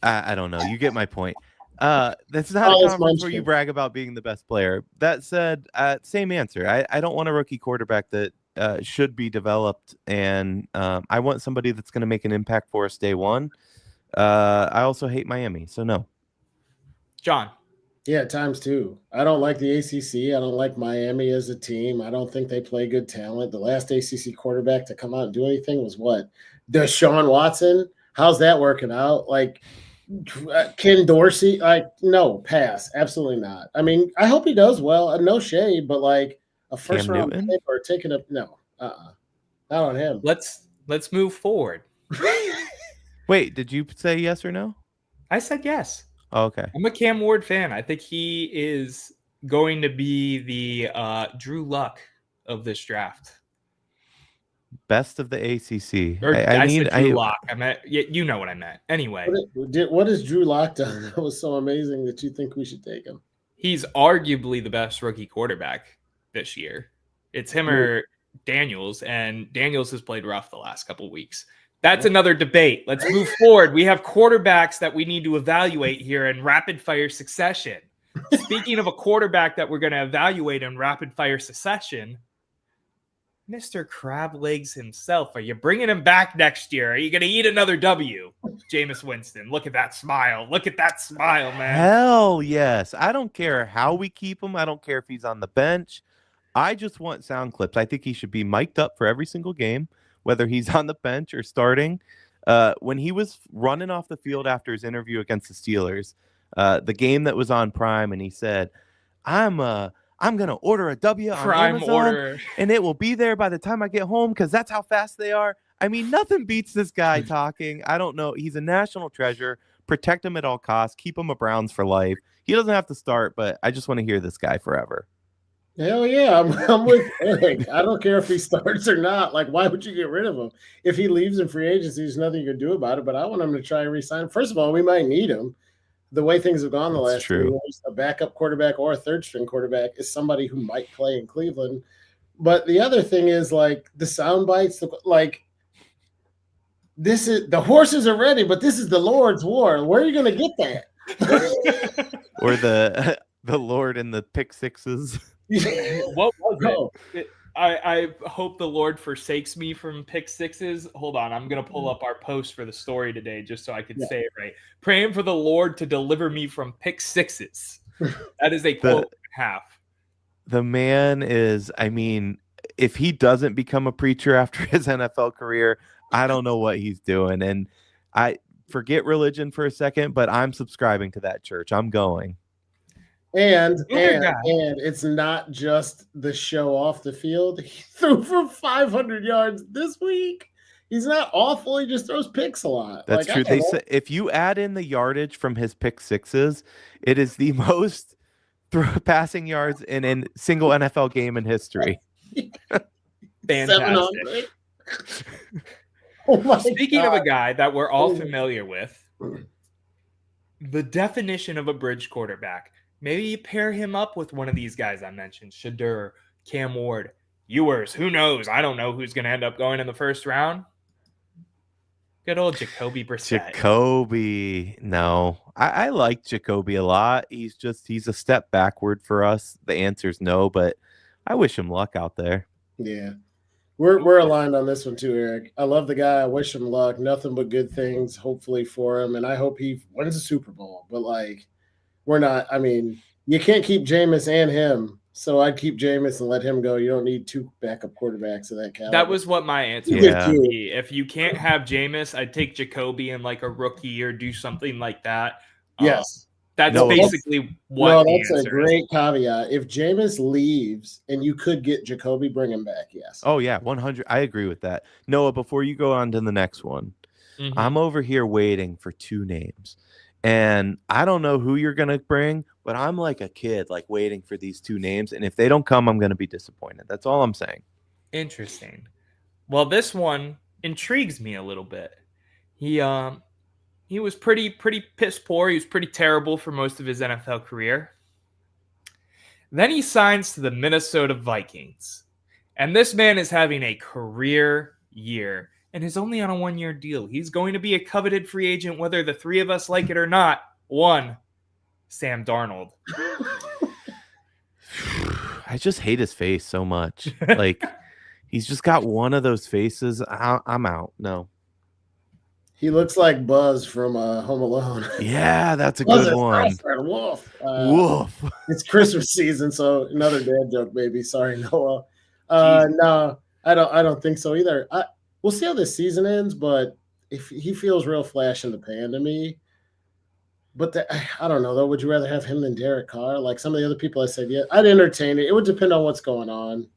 I don't know. You get my point. That's not a conference where you brag about being the best player. That said, same answer. I don't want a rookie quarterback that should be developed, and I want somebody that's going to make an impact for us day one. I also hate Miami, so no. John. Yeah, times two. I don't like the ACC. I don't like Miami as a team. I don't think they play good talent. The last ACC quarterback to come out and do anything was what? Deshaun Watson? How's that working out? Like, Ken Dorsey? No, pass. Absolutely not. I mean, I hope he does well. No shade, but like a first round pick or taking a no. Not on him. Let's move forward. Wait, did you say yes or no? I said yes. Oh, okay. I'm a Cam Ward fan. I think he is going to be the Drew Luck of this draft. Best of the ACC. I said Drew Lock. I meant, you know what I meant. Anyway. What has Drew Lock done that was so amazing that you think we should take him? He's arguably the best rookie quarterback this year. It's him or Daniels, and Daniels has played rough the last couple of weeks. That's another debate. Let's move forward. We have quarterbacks that we need to evaluate here in rapid fire succession. Speaking of a quarterback that we're going to evaluate in rapid fire succession, Mr. Crab Legs himself. Are you bringing him back next year? Are you going to eat another W? Jameis Winston. Look at that smile. Look at that smile, man. Hell yes. I don't care how we keep him. I don't care if he's on the bench. I just want sound clips. I think he should be mic'd up for every single game, whether he's on the bench or starting. When he was running off the field after his interview against the Steelers, the game that was on Prime, and he said, I'm going to order a W on Prime Amazon, order, and it will be there by the time I get home because that's how fast they are. I mean, nothing beats this guy talking. I don't know. He's a national treasure. Protect him at all costs. Keep him a Browns for life. He doesn't have to start, but I just want to hear this guy forever. Hell yeah, I'm with Erik. I don't care if he starts or not. Like, why would you get rid of him? If he leaves in free agency, there's nothing you can do about it, but I want him to try and resign him. First of all, we might need him. The way things have gone the last 3 years, a backup quarterback or a third-string quarterback is somebody who might play in Cleveland. But the other thing is, like, the sound bites, like, this is – the horses are ready, but this is the Lord's war. Where are you going to get that? Or the Lord and the pick sixes. What was it? I hope the Lord forsakes me from pick sixes. Hold on. I'm going to pull up our post for the story today just so I can say it right. Praying for the Lord to deliver me from pick sixes. That is a quote and a half. The man is, I mean, if he doesn't become a preacher after his NFL career, I don't know what he's doing. And I forget religion for a second, but I'm subscribing to that church. I'm going. And it's not just the show off the field. He threw for 500 yards this week. He's not awful. He just throws picks a lot. That's true. They say if you add in the yardage from his pick sixes, it is the most passing yards in a single NFL game in history. Fantastic. Speaking of a guy that we're all familiar with, the definition of a bridge quarterback. Maybe you pair him up with one of these guys I mentioned, Shadur, Cam Ward, Ewers. Who knows? I don't know who's going to end up going in the first round. Good old Jacoby Brissett. Jacoby. No, I like Jacoby a lot. He's a step backward for us. The answer's no, but I wish him luck out there. Yeah. We're aligned on this one too, Eric. I love the guy. I wish him luck. Nothing but good things, hopefully, for him. And I hope he wins a Super Bowl. But like, we're not. I mean, you can't keep Jameis and him. So I'd keep Jameis and let him go. You don't need 2 backup quarterbacks of that caliber. That was what my answer Yeah. would be. If you can't have Jameis, I'd take Jacoby and like a rookie or do something like that. Yes. That's No, basically what No, the that's answer a great caveat. If Jameis leaves and you could get Jacoby, bring him back. Yes. Oh yeah, 100. I agree with that. Noah, before you go on to the next one, is. I'm over here waiting for 2 names. And I don't know who you're going to bring, but I'm like a kid, like waiting for these 2 names. And if they don't come, I'm going to be disappointed. That's all I'm saying. Interesting. Well, this one intrigues me a little bit. He was pretty piss poor. He was pretty terrible for most of his NFL career. Then he signs to the Minnesota Vikings. And this man is having a career year and is only on a 1-year deal. He's going to be a coveted free agent, whether the 3 of us like it or not. 1, Sam Darnold. I just hate his face so much. Like, he's just got one of those faces. I'm out. No. He looks like Buzz from Home Alone. Yeah, that's a Buzz good is one. Alfred Wolf. Woof. It's Christmas season, so another dad joke, maybe. Sorry, Noah. No, I don't think so either. We'll see how this season ends, but if he feels real flash in the pan to me. But I don't know though. Would you rather have him than Derek Carr? Like some of the other people I said, yeah, I'd entertain it. It would depend on what's going on.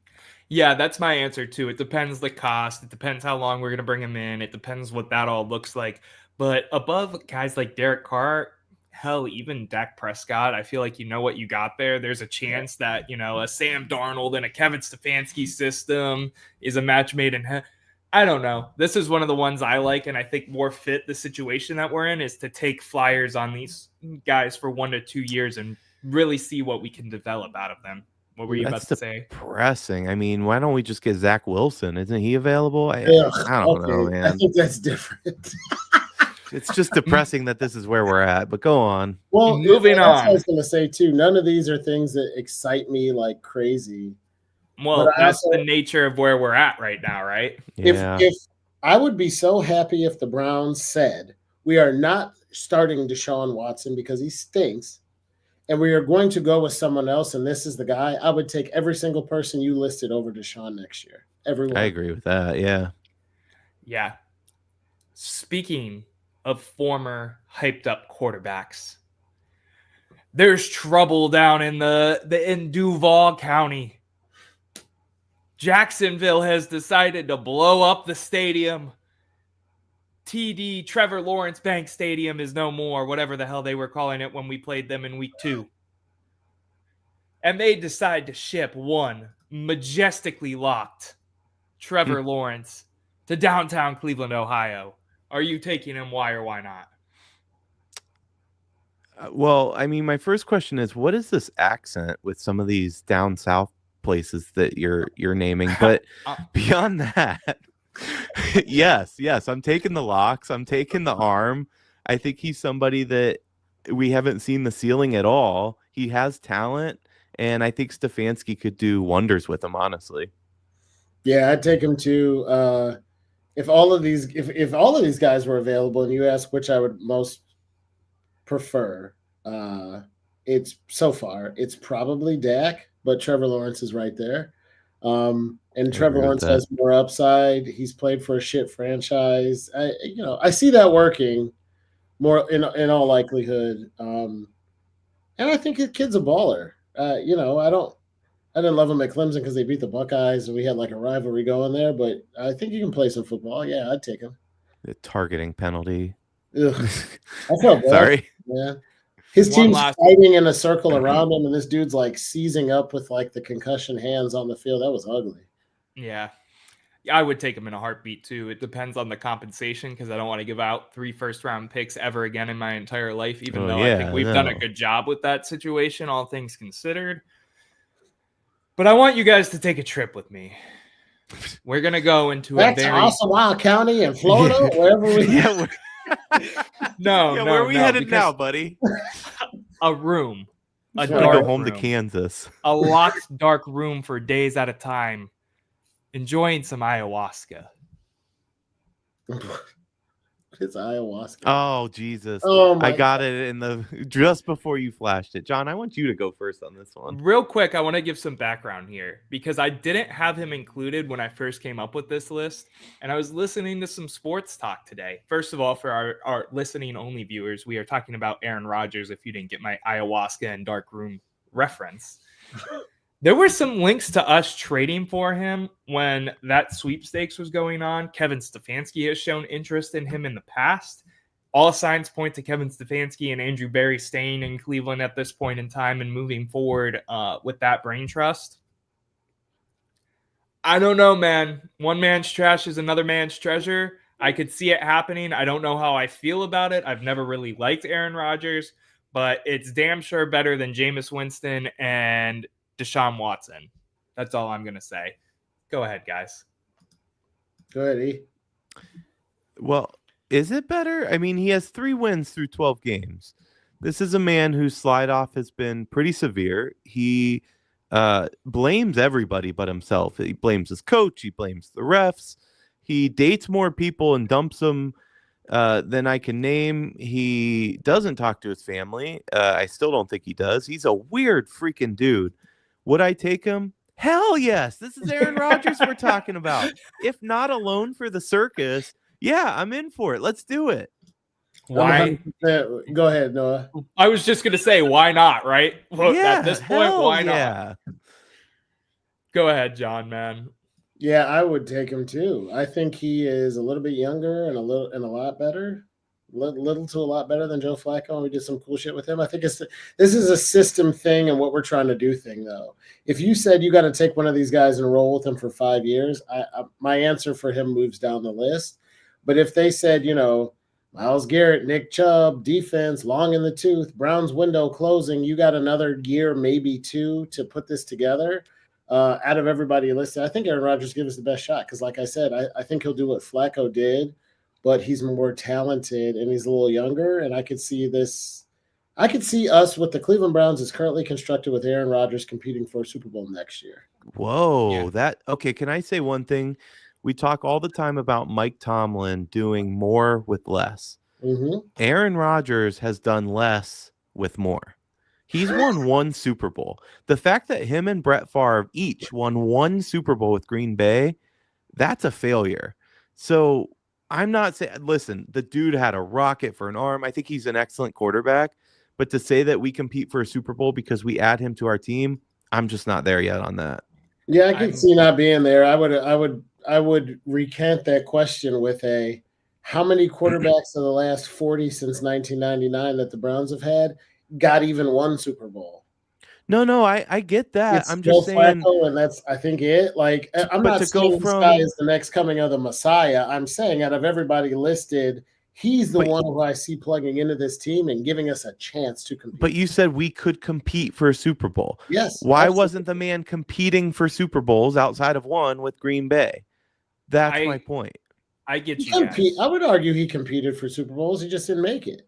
Yeah, that's my answer too. It depends the cost. It depends how long we're going to bring him in. It depends what that all looks like. But above guys like Derek Carr, hell, even Dak Prescott, I feel like you know what you got there. There's a chance that, a Sam Darnold and a Kevin Stefanski system is a match made in heaven. I don't know. This is one of the ones I like, and I think more fit the situation that we're in is to take flyers on these guys for 1 to 2 years and really see what we can develop out of them. What were you about to say? Depressing. I mean, why don't we just get Zach Wilson? Isn't he available? I don't know, man. I think that's different. It's just depressing that this is where we're at, but go on. Well, moving on. I was going to say, too, none of these are things that excite me like crazy. Well, that's the nature of where we're at right now, right? Yeah. If I would be so happy if the Browns said, we are not starting Deshaun Watson because he stinks, and we are going to go with someone else, and this is the guy, I would take every single person you listed over Deshaun next year. Everyone. I agree with that, yeah. Yeah. Speaking of former hyped-up quarterbacks, there's trouble down in Duval County. Jacksonville has decided to blow up the stadium. TD Trevor Lawrence Bank Stadium is no more, whatever the hell they were calling it when we played them in week 2. And they decide to ship one majestically locked Trevor Lawrence to downtown Cleveland, Ohio. Are you taking him? Why or why not? Well, I mean, my first question is, what is this accent with some of these down south places that you're naming? But beyond that, yes, I'm taking the locks. I'm taking the arm. I think he's somebody that we haven't seen the ceiling at all. He has talent, and I think Stefanski could do wonders with him, honestly. Yeah, I'd take him too. If all of these guys were available, and you ask which I would most prefer, it's probably Dak, but Trevor Lawrence is right there. And Trevor Lawrence has more upside. He's played for a shit franchise. I see that working more in all likelihood. And I think the kid's a baller. I didn't love him at Clemson because they beat the Buckeyes and we had like a rivalry going there, but I think he can play some football. Yeah, I'd take him. The targeting penalty. Ugh. I felt bad. Sorry. Yeah. His team's fighting in a circle around him, and this dude's like seizing up with like the concussion hands on the field. That was ugly. Yeah. I would take him in a heartbeat too. It depends on the compensation because I don't want to give out 3 first-round picks ever again in my entire life, even though I think we've done a good job with that situation, all things considered. But I want you guys to take a trip with me. We're going to go into Ossawa County in Florida, wherever we No, where are we headed now, buddy? A room. I want to go home to Kansas. A locked, dark room for days at a time. enjoying some ayahuasca. It's ayahuasca. Oh, Jesus. Oh my I got it in the just before you flashed it. John, I want you to go first on this one. Real quick, I want to give some background here because I didn't have him included when I first came up with this list. And I was listening to some sports talk today. First of all, for our listening only viewers, we are talking about Aaron Rodgers, if you didn't get my ayahuasca and dark room reference. There were some links to us trading for him when that sweepstakes was going on. Kevin Stefanski has shown interest in him in the past. All signs point to Kevin Stefanski and Andrew Berry staying in Cleveland at this point in time and moving forward with that brain trust. I don't know, man. One man's trash is another man's treasure. I could see it happening. I don't know how I feel about it. I've never really liked Aaron Rodgers, but it's damn sure better than Jameis Winston and Deshaun Watson. That's all I'm going to say. Go ahead, guys. Go ahead, E. Well, is it better? I mean, he has 3 wins through 12 games. This is a man whose slide off has been pretty severe. He blames everybody but himself. He blames his coach. He blames the refs. He dates more people and dumps them than I can name. He doesn't talk to his family. I still don't think he does. He's a weird freaking dude. Would I take him? Hell yes. This is Aaron Rodgers we're talking about. If not alone for the circus, yeah, I'm in for it. Let's do it. Why? Go ahead, Noah. I was just going to say, why not, right? Well, Yeah, at this point, why yeah. not? Go ahead, John, man. Yeah, I would take him too. I think he is a little bit younger and a lot better. Little to a lot better than Joe Flacco, and we did some cool shit with him. I think this is a system thing and what we're trying to do thing, though. If you said you got to take one of these guys and roll with him for 5 years, my answer for him moves down the list. But if they said, Myles Garrett, Nick Chubb, defense, long in the tooth, Browns window closing, you got another year, maybe 2, to put this together. Out of everybody listed, I think Aaron Rodgers gives us the best shot because, like I said, I think he'll do what Flacco did, but he's more talented and he's a little younger. And I could see this. I could see us with the Cleveland Browns is currently constructed with Aaron Rodgers competing for a Super Bowl next year. Whoa, okay. Can I say one thing? We talk all the time about Mike Tomlin doing more with less. Mm-hmm. Aaron Rodgers has done less with more. He's won 1 Super Bowl. The fact that him and Brett Favre each won 1 Super Bowl with Green Bay, that's a failure. So I'm not saying, listen, the dude had a rocket for an arm. I think he's an excellent quarterback. But to say that we compete for a Super Bowl because we add him to our team, I'm just not there yet on that. Yeah, I can see not being there. I would recant that question with how many quarterbacks in the last 40 since 1999 that the Browns have had got even 1 Super Bowl? No, I get that. It's I'm just saying, Flacco, and that's I think it. Like I'm not saying this guy is the next coming of the Messiah. I'm saying out of everybody listed, he's the one who I see plugging into this team and giving us a chance to compete. But you said we could compete for a Super Bowl. Yes. Why wasn't the man competing for Super Bowls outside of 1 with Green Bay? That's my point. I get you guys. I would argue he competed for Super Bowls. He just didn't make it.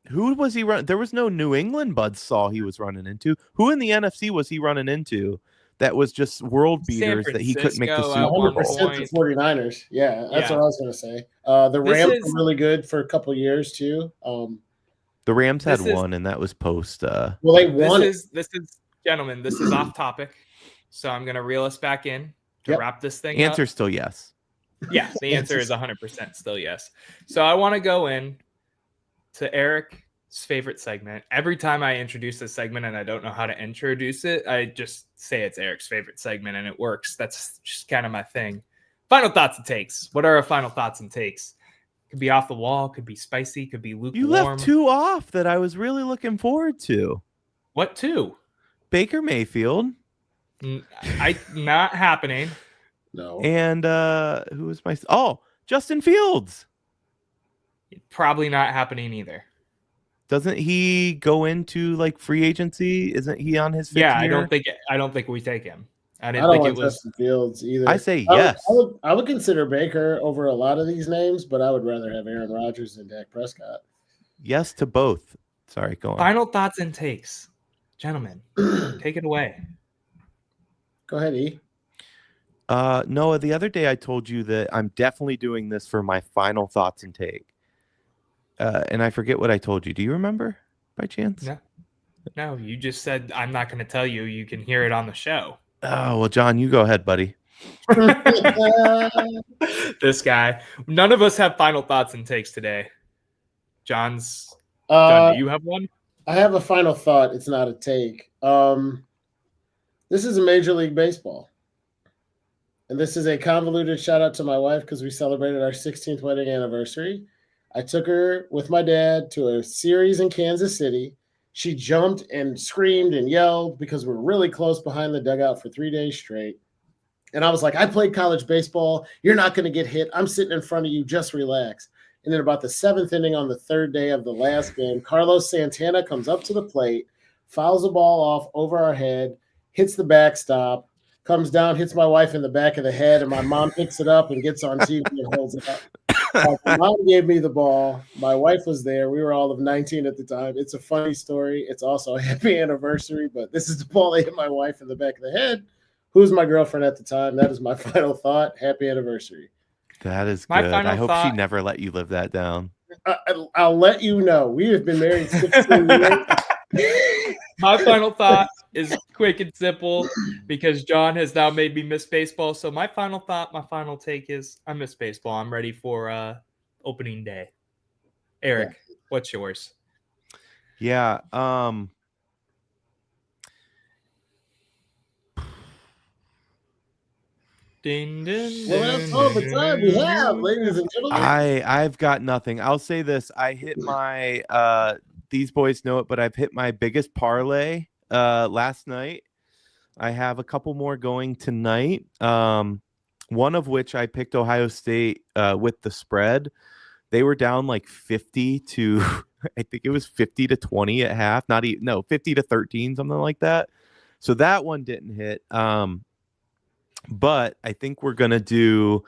Who was he running? There was no New England buzzsaw he was running into. Who in the NFC was he running into that was just world beaters that he couldn't make the Super Bowl? 100% the 49ers. Yeah, that's what I was going to say. The Rams were really good for a couple years too. The Rams had 1, and that was post. Well, they won. This is gentlemen, this is off topic. So I'm going to reel us back in to wrap this thing Answer up. still yes. Yeah, the answer is 100% still yes. So I want to go in to Eric's favorite segment. Every time I introduce this segment and I don't know how to introduce it, I just say it's Eric's favorite segment and it works. That's just kind of my thing. Final thoughts and takes. What are our final thoughts and takes? Could be off the wall, could be spicy, could be lukewarm. You left 2 off that I was really looking forward to. What 2? Baker Mayfield. Not happening. No. And who was Justin Fields. Probably not happening either. Doesn't he go into like free agency? Isn't he on his 5th year? I don't think we take him. I don't think it was Justin Fields either. I say yes. I would consider Baker over a lot of these names, but I would rather have Aaron Rodgers than Dak Prescott. Yes to both. Sorry, go on. Final thoughts and takes. Gentlemen, take it away. Go ahead, E. Noah, the other day I told you that I'm definitely doing this for my final thoughts and take. And I forget what I told you. Do you remember by chance? No, you just said I'm not going to tell you. You can hear it on the show. Oh, well, John, you go ahead, buddy. This guy. None of us have final thoughts and takes today. John's done. Do you have one? I have a final thought. It's not a take. This is a Major League Baseball. And this is a convoluted shout out to my wife because we celebrated our 16th wedding anniversary. I took her with my dad to a series in Kansas City. She jumped and screamed and yelled because we're really close behind the dugout for 3 days straight. And I was like, I played college baseball. You're not going to get hit. I'm sitting in front of you. Just relax. And then about the 7th inning on the 3rd day of the last game, Carlos Santana comes up to the plate, fouls the ball off over our head, hits the backstop, comes down, hits my wife in the back of the head, and my mom picks it up and gets on TV and holds it up. My mom gave me the ball. My wife was there. We were all of 19 at the time. It's a funny story. It's also a happy anniversary, but this is the ball that hit my wife in the back of the head. Who's my girlfriend at the time? That is my final thought. Happy anniversary. That is good. I hope she never let you live that down. I'll let you know. We have been married 16 years. My final thought is quick and simple because John has now made me miss baseball. So my final thought, my final take is I miss baseball. I'm ready for opening day. Erik, what's yours? Yeah. Ding, ding, Well, that's all the time we have, ladies and gentlemen. I've got nothing. I'll say this. I hit my these boys know it, but I've hit my biggest parlay last night. I have a couple more going tonight. One of which I picked Ohio State with the spread. They were down like 50 to I think it was 50 to 20 at half. 50 to 13, something like that. So that one didn't hit. But I think we're going to do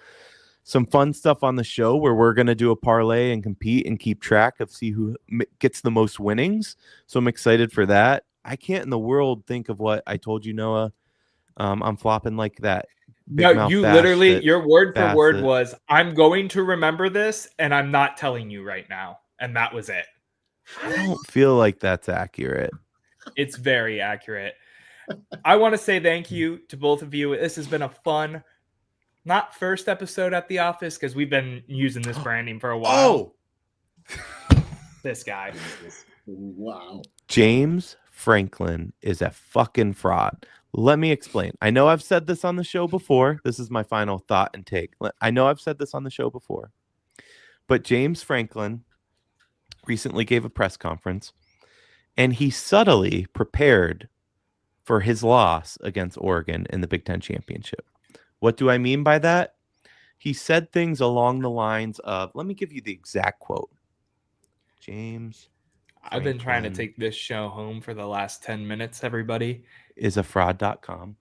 some fun stuff on the show where we're going to do a parlay and compete and keep track of see who gets the most winnings. So I'm excited for that. I can't in the world think of what I told you, Noah. I'm flopping like that. No, you literally, your word for word was, I'm going to remember this and I'm not telling you right now. And that was it. I don't feel like that's accurate. It's very accurate. I want to say thank you to both of you. This has been a fun, not first episode at the office because we've been using this branding for a while. This guy. Wow. James Franklin is a fucking fraud. Let me explain. I know I've said this on the show before. This is my final thought and take. I know I've said this on the show before. But James Franklin recently gave a press conference and he subtly prepared for his loss against Oregon in the Big Ten Championship. What do I mean by that? He said things along the lines of, let me give you the exact quote. James Franklin I've been trying to take this show home for the last 10 minutes, everybody. Is a fraud.com.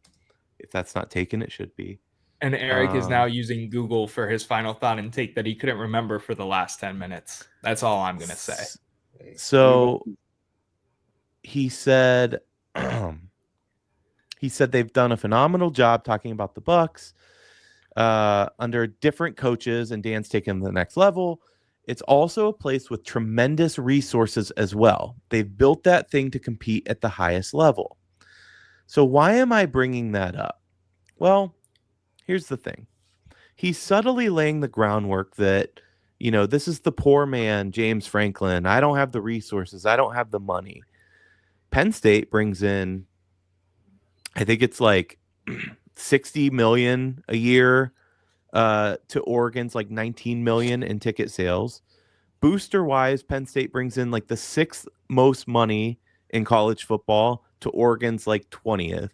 If that's not taken, it should be. And Erik is now using Google for his final thought and take that he couldn't remember for the last 10 minutes. That's all I'm going to say. So he said... He said they've done a phenomenal job talking about the Bucks under different coaches, and Dan's taken them to the next level. It's also a place with tremendous resources as well. They've built that thing to compete at the highest level. So why am I bringing that up? Well, here's the thing. He's subtly laying the groundwork that, this is the poor man, James Franklin. I don't have the resources. I don't have the money. Penn State brings in, I think it's like 60 million a year to Oregon's like 19 million in ticket sales. Booster wise, Penn State brings in like the 6th most money in college football to Oregon's like 20th.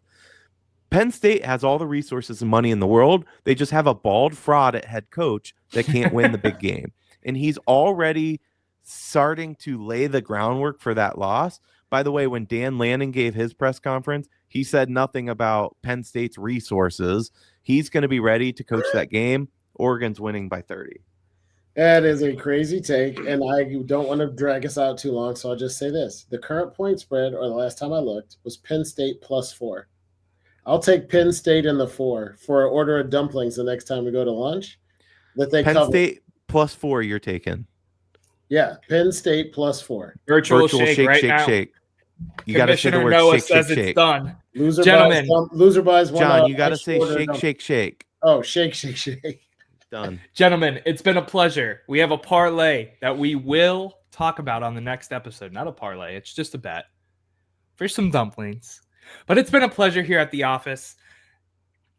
Penn State has all the resources and money in the world. They just have a bald fraud at head coach that can't win the big game. And he's already starting to lay the groundwork for that loss. By the way, when Dan Lanning gave his press conference, he said nothing about Penn State's resources. He's going to be ready to coach that game. Oregon's winning by 30. That is a crazy take, and I don't want to drag us out too long, so I'll just say this. The current point spread, or the last time I looked, was Penn State +4. I'll take Penn State in the 4 for an order of dumplings the next time we go to lunch. That they Penn cover. State +4 you're taking. Yeah, Penn State +4. Virtual shake right now. Shake. You got to say the Commissioner word Noah shake, says shake, it's shake. done. Loser buys one. John, you got to extra say order of shake, dumplings. shake, shake. Oh, shake, shake, shake. Done. Gentlemen, it's been a pleasure. We have a parlay that we will talk about on the next episode. Not a parlay, it's just a bet for some dumplings. But it's been a pleasure here at the office.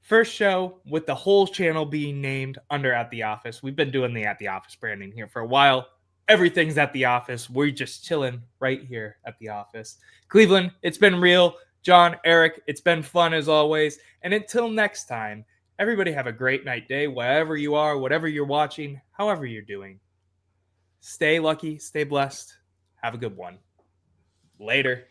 First show with the whole channel being named under At the Office. We've been doing the At the Office branding here for a while. Everything's at the office. We're just chilling right here at the office. Cleveland, it's been real. John, Erik, it's been fun as always. And until next time, everybody have a great night, day, wherever you are, whatever you're watching, however you're doing. Stay lucky, stay blessed. Have a good one. Later.